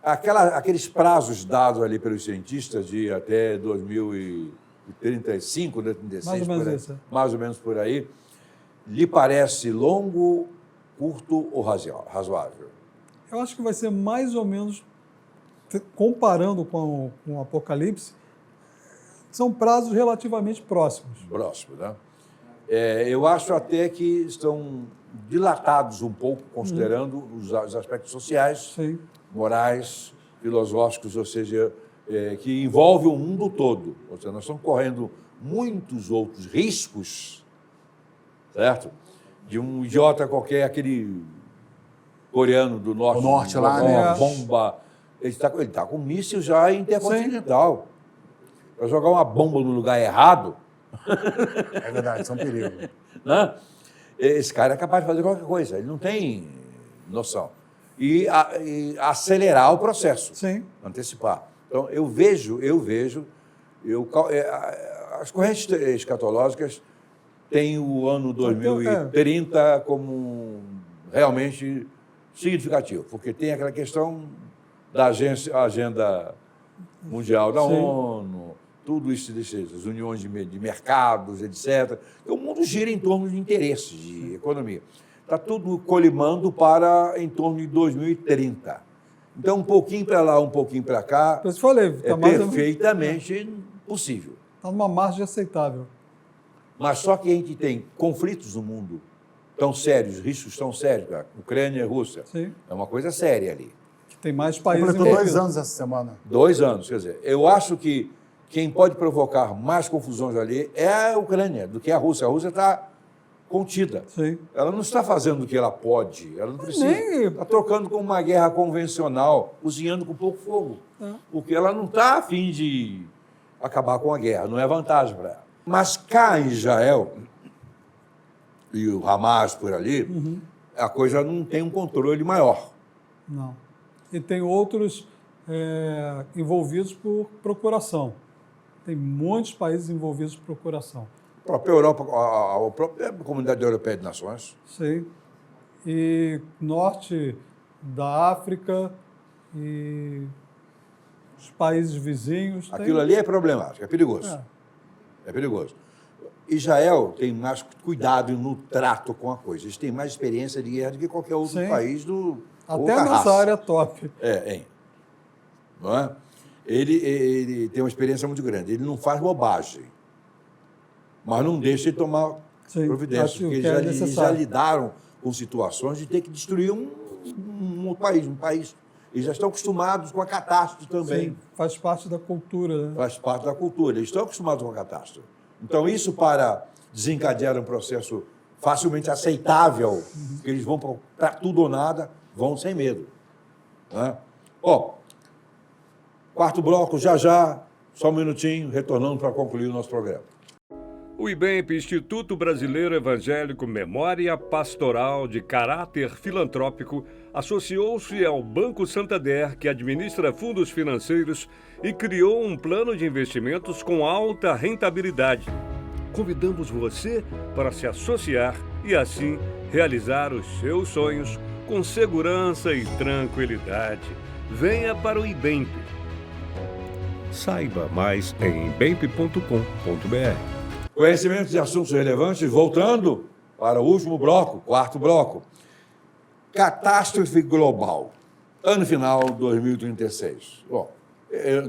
Aqueles prazos dados ali pelos cientistas de até 2020, 35, né, 36, Mais ou menos por aí, isso, é. mais ou menos por aí, lhe parece longo, curto ou razoável? Eu acho que vai ser mais ou menos, comparando com o Apocalipse, são prazos relativamente próximos. Próximo, né? Eu acho até que estão dilatados um pouco, considerando os aspectos sociais, Sim, morais, filosóficos, ou seja, que envolve o mundo todo. Ou seja, nós estamos correndo muitos outros riscos, certo? De um idiota qualquer, aquele coreano do norte, O norte lá, jogar uma né? bomba. Ele está com míssil já intercontinental. Para jogar uma bomba no lugar errado, É verdade, isso é um perigo. né? Esse cara é capaz de fazer qualquer coisa, ele não tem noção. E acelerar o processo, sim, antecipar. Então, eu vejo, as correntes escatológicas têm o ano 2030 como realmente significativo, porque tem aquela questão da agenda mundial da Sim. ONU, tudo isso, as uniões de mercados, etc. Então, o mundo gira em torno de interesses, de economia. Está tudo colimando para em torno de 2030. Então, um pouquinho para lá, um pouquinho para cá, por isso que eu falei, é perfeitamente possível. está numa margem aceitável. Mas só que a gente tem conflitos no mundo tão sérios, riscos tão sérios, cara. Ucrânia e Rússia. Sim. É uma coisa séria ali. Que tem mais países Completou 2 envolvidos. anos essa semana. 2 anos, quer dizer, eu acho que quem pode provocar mais confusões ali é a Ucrânia do que a Rússia. A Rússia está contida. Sim. Ela não está fazendo o que ela pode, ela não precisa. nem- Está trocando com uma guerra convencional, cozinhando com pouco fogo. Porque ela não está a fim de acabar com a guerra, não é vantagem para ela. Mas cá em Israel, e o Hamas por ali, a coisa não tem um controle maior. Não. E tem outros envolvidos por procuração. Tem muitos países envolvidos por procuração. A própria Europa, a própria Comunidade Europeia de Nações, Sim. E norte da África e os países vizinhos. tem- aquilo ali é problemático, é perigoso. É perigoso. Israel tem mais cuidado no trato com a coisa. Eles têm mais experiência de guerra do que qualquer outro Sim. país do Até outra nessa raça. área top. Não é? Ele tem uma experiência muito grande. Ele não faz bobagem, mas não deixa de tomar Sim, providências, acho porque que eles é já, eles já necessário. lidaram com situações de ter que destruir um país. Eles já estão acostumados com a catástrofe também. Sim, faz parte da cultura. Né? Faz parte da cultura. Eles estão acostumados com a catástrofe. Então, isso para desencadear um processo facilmente aceitável, que eles vão para tudo ou nada, vão sem medo. Né? Ó, quarto bloco, já, só um minutinho, retornando para concluir o nosso programa. O IBEMP, Instituto Brasileiro Evangélico Memória Pastoral de Caráter Filantrópico, associou-se ao Banco Santander, que administra fundos financeiros, e criou um plano de investimentos com alta rentabilidade. Convidamos você para se associar e, assim, realizar os seus sonhos com segurança e tranquilidade. Venha para o IBEMP. Saiba mais em ibemp.com.br. Conhecimentos de assuntos relevantes, voltando para o último bloco, quarto bloco. Catástrofe global. Ano final 2036. Bom,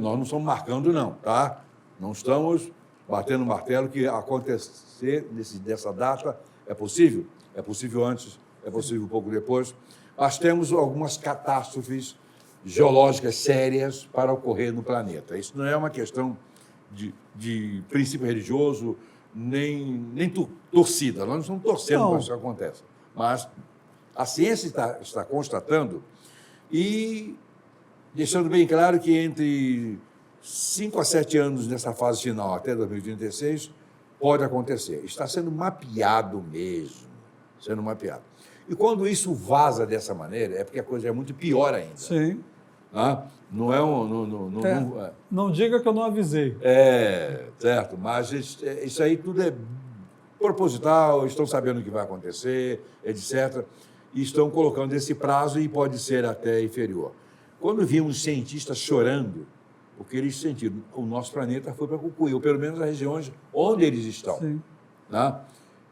nós não estamos marcando, não, tá? Não estamos batendo martelo que acontecer dessa data é possível. É possível antes, é possível um pouco depois. Mas temos algumas catástrofes geológicas sérias para ocorrer no planeta. Isso não é uma questão de princípio religioso, nem torcida. Nós não estamos torcendo para que isso aconteça. Mas a ciência está constatando e deixando bem claro que entre 5 a 7 anos nessa fase final, até 2036, pode acontecer. Está sendo mapeado mesmo, sendo mapeado. E quando isso vaza dessa maneira, é porque a coisa é muito pior ainda. Sim. Não é Não diga que eu não avisei. Certo, mas isso aí tudo é proposital, estão sabendo o que vai acontecer, etc. E estão colocando esse prazo e pode ser até inferior. Quando vimos cientistas chorando, porque eles sentiram, o nosso planeta foi para Cucuí, ou pelo menos as regiões onde eles estão. Sim. Né?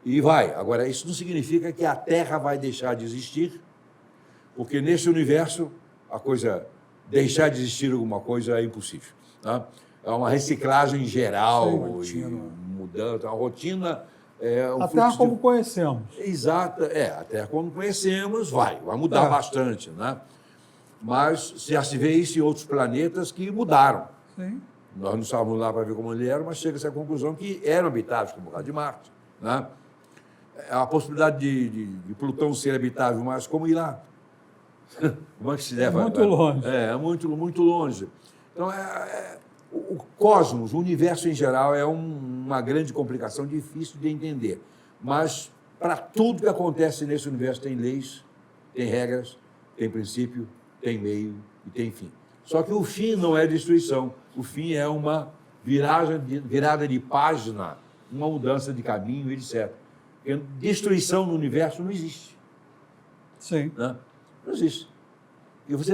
E vai. Agora, isso não significa que a Terra vai deixar de existir, porque nesse universo, a coisa, deixar de existir alguma coisa é impossível. Né? É uma reciclagem geral, e mudança, uma rotina. A Terra como conhecemos. Exato, a Terra como conhecemos vai mudar bastante, né? Mas já se vê isso em outros planetas que mudaram. Sim. Nós não estávamos lá para ver como ele era, mas chega-se à conclusão que eram habitáveis, como o caso de Marte, né? A possibilidade de Plutão ser habitável, mas como ir lá? Como é que se deve? Muito longe. É muito, muito longe. Então, o cosmos, o universo em geral, é uma grande complicação, difícil de entender. Mas, para tudo que acontece nesse universo, tem leis, tem regras, tem princípio, tem meio e tem fim. Só que o fim não é destruição. O fim é uma virada de página, uma mudança de caminho, etc. Porque destruição no universo não existe. Sim. Né? Não existe. E você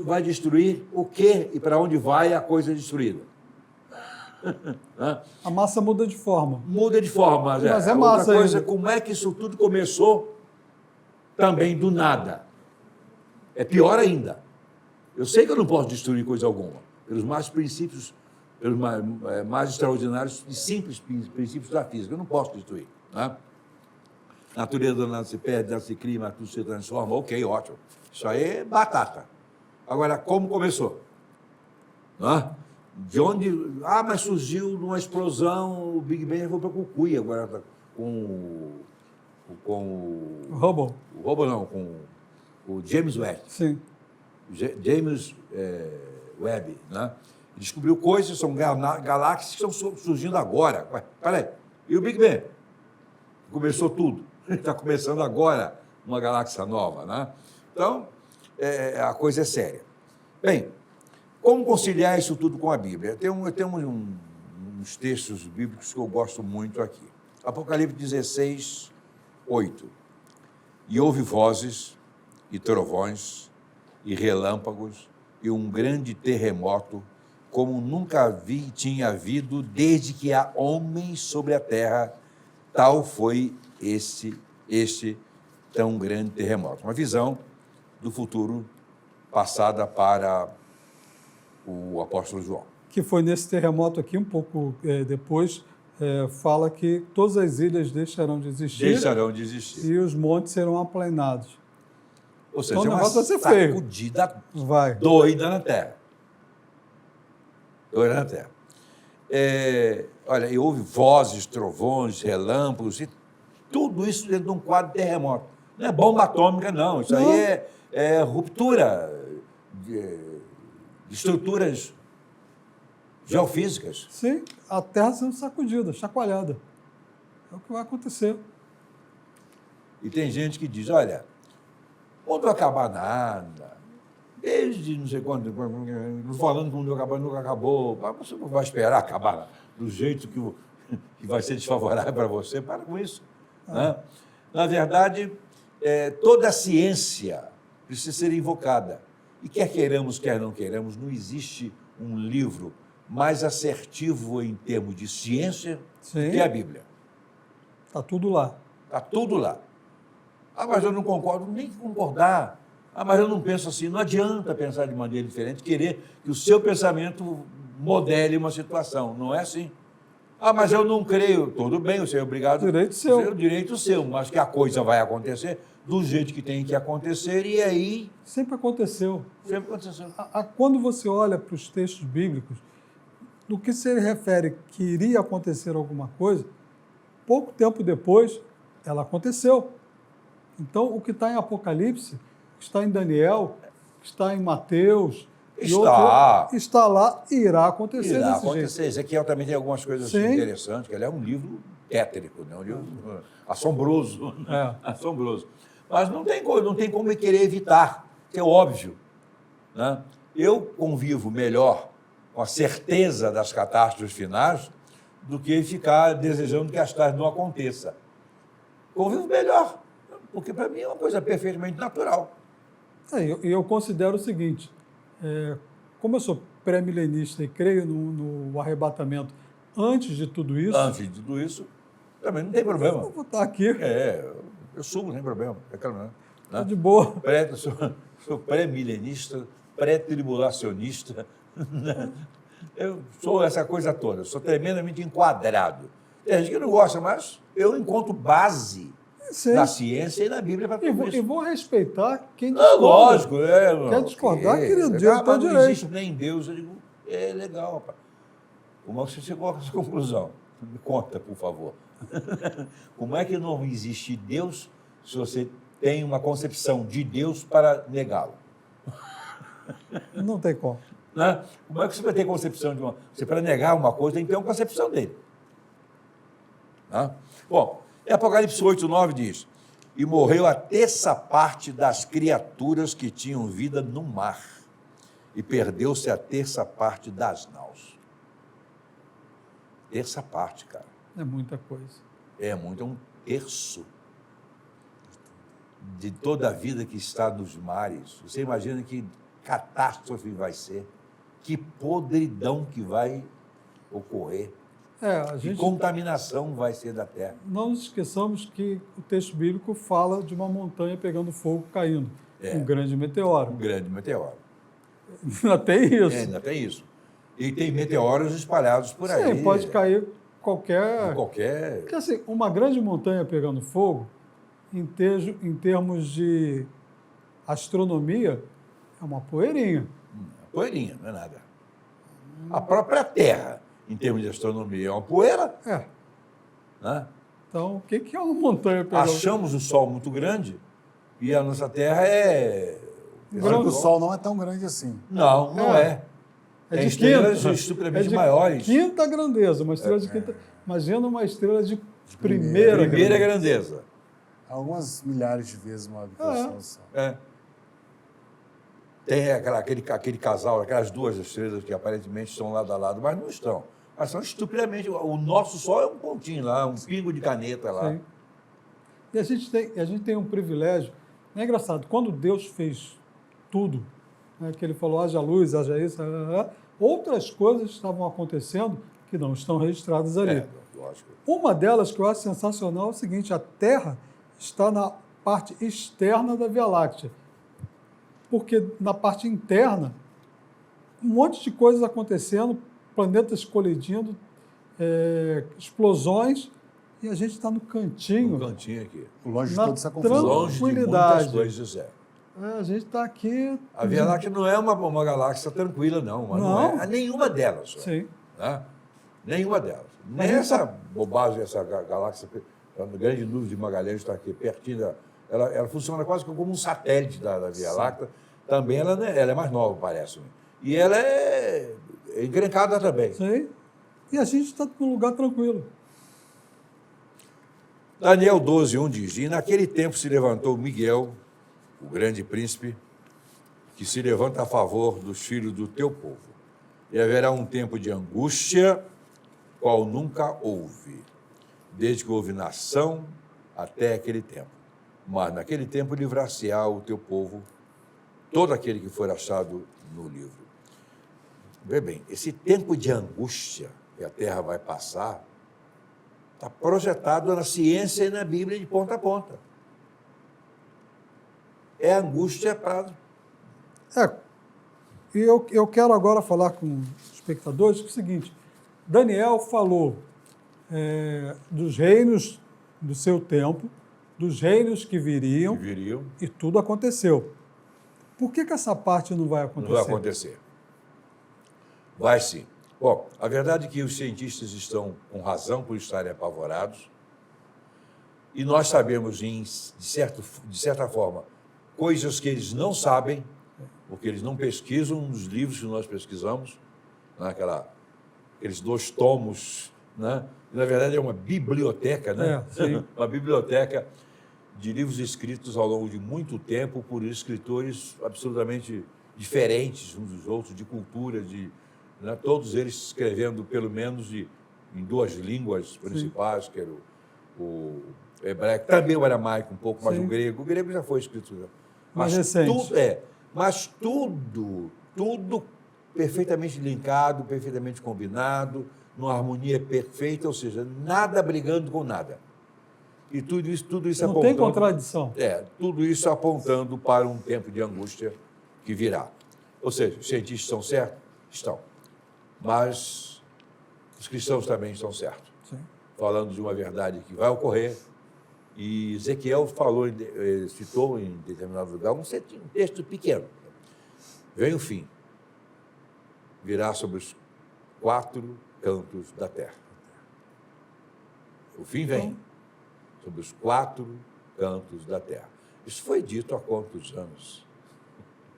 vai destruir o quê e para onde vai a coisa destruída? A massa muda de forma. Muda de forma, Mas é outra massa coisa, ainda. como é que isso tudo começou também do nada? É pior ainda. Eu sei que eu não posso destruir coisa alguma, pelos mais princípios, pelos mais extraordinários e simples princípios da física. Eu não posso destruir. Né? A natureza do nada se perde, nada se cria, mas tudo se transforma. Ok, ótimo. Isso aí é batata. Agora, como começou? Né? De onde... mas surgiu numa explosão, o Big Bang foi para Cucuí, agora tá com O Hubble. o Hubble não, com o James Webb. Sim. James Webb, né? Descobriu coisas, são galáxias que estão surgindo agora. Ué, peraí, e o Big Bang? Começou tudo. Está começando agora uma galáxia nova, né? Então, a coisa é séria. Bem, como conciliar isso tudo com a Bíblia? Tem uns textos bíblicos que eu gosto muito aqui. Apocalipse 16, 8. E houve vozes e trovões e relâmpagos e um grande terremoto, como nunca tinha havido desde que há homens sobre a terra, tal foi este tão grande terremoto. Uma visão do futuro passada para o apóstolo João. Que foi nesse terremoto aqui, um pouco depois, fala que todas as ilhas deixarão de existir. Deixarão de existir. E os montes serão aplainados. Ou seja, Então, o uma negócio vai ser feio. sacudida Vai. doida na Terra. Doida na Terra. Olha, e houve vozes, trovões, relâmpagos, e tudo isso dentro de um quadro de terremoto. Não é bomba atômica, não. Isso aí é ruptura de estruturas geofísicas. Sim, a Terra sendo sacudida, chacoalhada. É o que vai acontecer. E tem gente que diz, olha, o mundo não vai acabar nada. Desde não sei quando, falando que o mundo nunca acabou. Mas você não vai esperar acabar do jeito que vai ser desfavorável para você. Para com isso. Né? Na verdade, toda a ciência precisa ser invocada. E quer queiramos, quer não queiramos, não existe um livro mais assertivo em termos de ciência do que a Bíblia. Está tudo lá. Está tudo lá. Mas eu não concordo, nem que concordar. Mas eu não penso assim. Não adianta pensar de maneira diferente, querer que o seu pensamento modele uma situação. Não é assim. Mas eu não creio. Tudo bem, você é obrigado. Direito seu. É o direito seu, mas que a coisa vai acontecer do jeito que tem que acontecer, e aí... Sempre aconteceu. Sempre aconteceu. Quando você olha para os textos bíblicos, no que se refere que iria acontecer alguma coisa, pouco tempo depois, ela aconteceu. Então, o que está em Apocalipse, está em Daniel, está em Mateus... Está lá e irá acontecer Irá desse acontecer. jeito. Ezequiel também tem algumas coisas Sim. interessantes, que ele é um livro tétrico, né? Um livro assombroso. Assombroso. Mas não tem como querer evitar, que é óbvio. Né? Eu convivo melhor com a certeza das catástrofes finais do que ficar desejando que as tais não aconteçam. Convivo melhor, porque para mim é uma coisa perfeitamente natural. E eu considero o seguinte, como eu sou pré-milenista e creio no arrebatamento antes de tudo isso, Antes de tudo isso, também não tem problema. eu vou estar aqui, Eu subo, não tem problema. tô de boa. Sou pré-milenista, pré-tribulacionista. Né? Eu sou essa coisa toda, sou tremendamente enquadrado. Tem gente que não gosta, mas eu encontro base Sim. na ciência e na Bíblia para E tudo isso. vou respeitar quem Ah, discorda. lógico, Quer discordar, querido? Mas Direito ao não direito. existe nem Deus. Eu digo, é legal, rapaz. Como é que você chegou a essa conclusão? Me conta, por favor. Como é que não existe Deus se você tem uma concepção de Deus para negá-lo? Não tem como. Né? Como é que você vai ter concepção de uma... Você, para negar uma coisa, tem que ter uma concepção dele. Né? Bom, em Apocalipse 8:9 diz: e morreu a terça parte das criaturas que tinham vida no mar, e perdeu-se a terça parte das naus. Terça parte, cara. É muita coisa. É muito, é um terço de toda a vida que está nos mares. Você imagina que catástrofe vai ser, que podridão que vai ocorrer, A que gente contaminação vai ser da terra. não nos esqueçamos que o texto bíblico fala de uma montanha pegando fogo, caindo. Um grande meteoro. Um grande meteoro. Ainda tem isso. Ainda tem isso. E tem meteoros espalhados por aí. Sim, pode cair qualquer... Qualquer... Porque assim, uma grande montanha pegando fogo, em termos de astronomia, é uma poeirinha. Poeirinha, não é nada. A própria Terra, em termos de astronomia, é uma poeira. Né? Então, o que é uma montanha pegando fogo? Achamos o Sol muito grande e a nossa Terra é... Só que o Sol não é tão grande assim. Não, não é. É Tem de estrelas quinta. estupidamente maiores. Quinta grandeza, uma estrela de quinta. Imagina uma estrela de primeira Primeira grandeza. grandeza. Algumas milhares de vezes maior do que o Sol. só. Tem aquele casal, aquelas duas estrelas que aparentemente estão lado a lado, mas não estão. Mas são estupidamente... O nosso Sol é um pontinho lá, um pingo de caneta lá. Sim. E a gente tem um privilégio. Não é engraçado, quando Deus fez tudo, né, que ele falou, haja luz, haja isso, outras coisas estavam acontecendo que não estão registradas ali. Lógico. Uma delas que eu acho sensacional é o seguinte: a Terra está na parte externa da Via Láctea. Porque na parte interna, um monte de coisas acontecendo, planetas colidindo, explosões, e a gente está no cantinho. Um cantinho aqui. Longe de Na toda essa confusão. Longe de muitas Tranquilidade. coisas, A gente está aqui. A Via Láctea não é uma galáxia tranquila, não. Mas não é nenhuma delas. Só, Sim. né? Nenhuma delas. Nem essa bobagem, essa galáxia, a grande nuvem de Magalhães está aqui pertinho. Ela funciona quase como um satélite da Via Láctea. Também ela é mais nova, parece. E ela é encrencada também. Sim. E a gente está num lugar tranquilo. Daniel 12:1 diz: e naquele tempo se levantou Miguel, o grande príncipe, que se levanta a favor dos filhos do teu povo. E haverá um tempo de angústia, qual nunca houve, desde que houve nação até aquele tempo. Mas naquele tempo livrar-se-á o teu povo, todo aquele que for achado no livro. Vê bem, esse tempo de angústia que a terra vai passar está projetado na ciência e na Bíblia de ponta a ponta. É angústia para... E eu quero agora falar com os espectadores o seguinte: Daniel falou dos reinos do seu tempo, dos reinos que viriam, e tudo aconteceu. Por que essa parte não vai acontecer? Não vai acontecer. Vai sim. Bom, a verdade é que os cientistas estão com razão por estarem apavorados, e nós sabemos, de certa forma, coisas que eles não sabem, porque eles não pesquisam nos livros que nós pesquisamos, né? Aqueles 2 tomos, né? Na verdade é uma biblioteca, né? Sim. Uma biblioteca de livros escritos ao longo de muito tempo por escritores absolutamente diferentes uns dos outros, de cultura, né? Todos eles escrevendo pelo menos em 2 línguas principais, que era o hebraico, também o aramaico um pouco, mas o grego. O grego já foi escrito. Mais recente. Mas tudo perfeitamente linkado, perfeitamente combinado, numa harmonia perfeita, ou seja, nada brigando com nada. E tudo isso Não apontando... tem contradição. Tudo isso apontando para um tempo de angústia que virá. Ou seja, os cientistas estão certos? Estão. Mas os cristãos também estão certos. Sim. Falando de uma verdade que vai ocorrer. E Ezequiel citou em determinado lugar um texto pequeno. Vem o fim. Virá sobre os 4 cantos da terra. O fim vem sobre os 4 cantos da terra. Isso foi dito há quantos anos?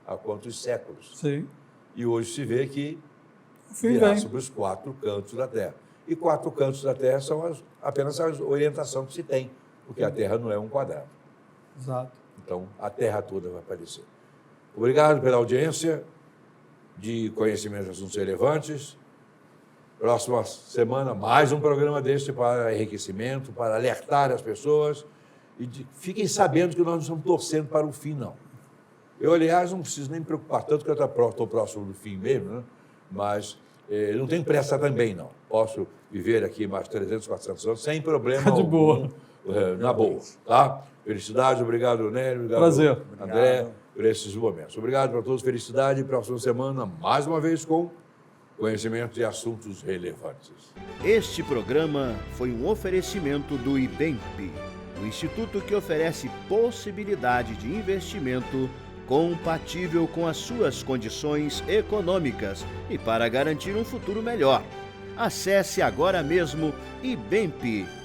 Há quantos séculos? Sim. E hoje se vê que O fim virá vem. sobre os 4 cantos da terra. E 4 cantos da terra são apenas a orientação que se tem, porque a terra não é um quadrado. Exato. Então, a terra toda vai aparecer. Obrigado pela audiência de Conhecimento de Assuntos Relevantes. Próxima semana, mais um programa desse para enriquecimento, para alertar as pessoas. E fiquem sabendo que nós não estamos torcendo para o fim, não. Eu, aliás, não preciso nem me preocupar tanto, porque eu estou próximo do fim mesmo, né? Mas não tenho pressa também, não. Posso viver aqui mais 300, 400 anos sem problema De algum, boa. Na boa, tá? Felicidade, obrigado, Nélio. Obrigado, Prazer. André, por esses momentos. Obrigado para todos, felicidade. Próxima semana, mais uma vez, com Conhecimento de Assuntos Relevantes. Este programa foi um oferecimento do IBEMP, o instituto que oferece possibilidade de investimento compatível com as suas condições econômicas e para garantir um futuro melhor. Acesse agora mesmo ibemp.com.br.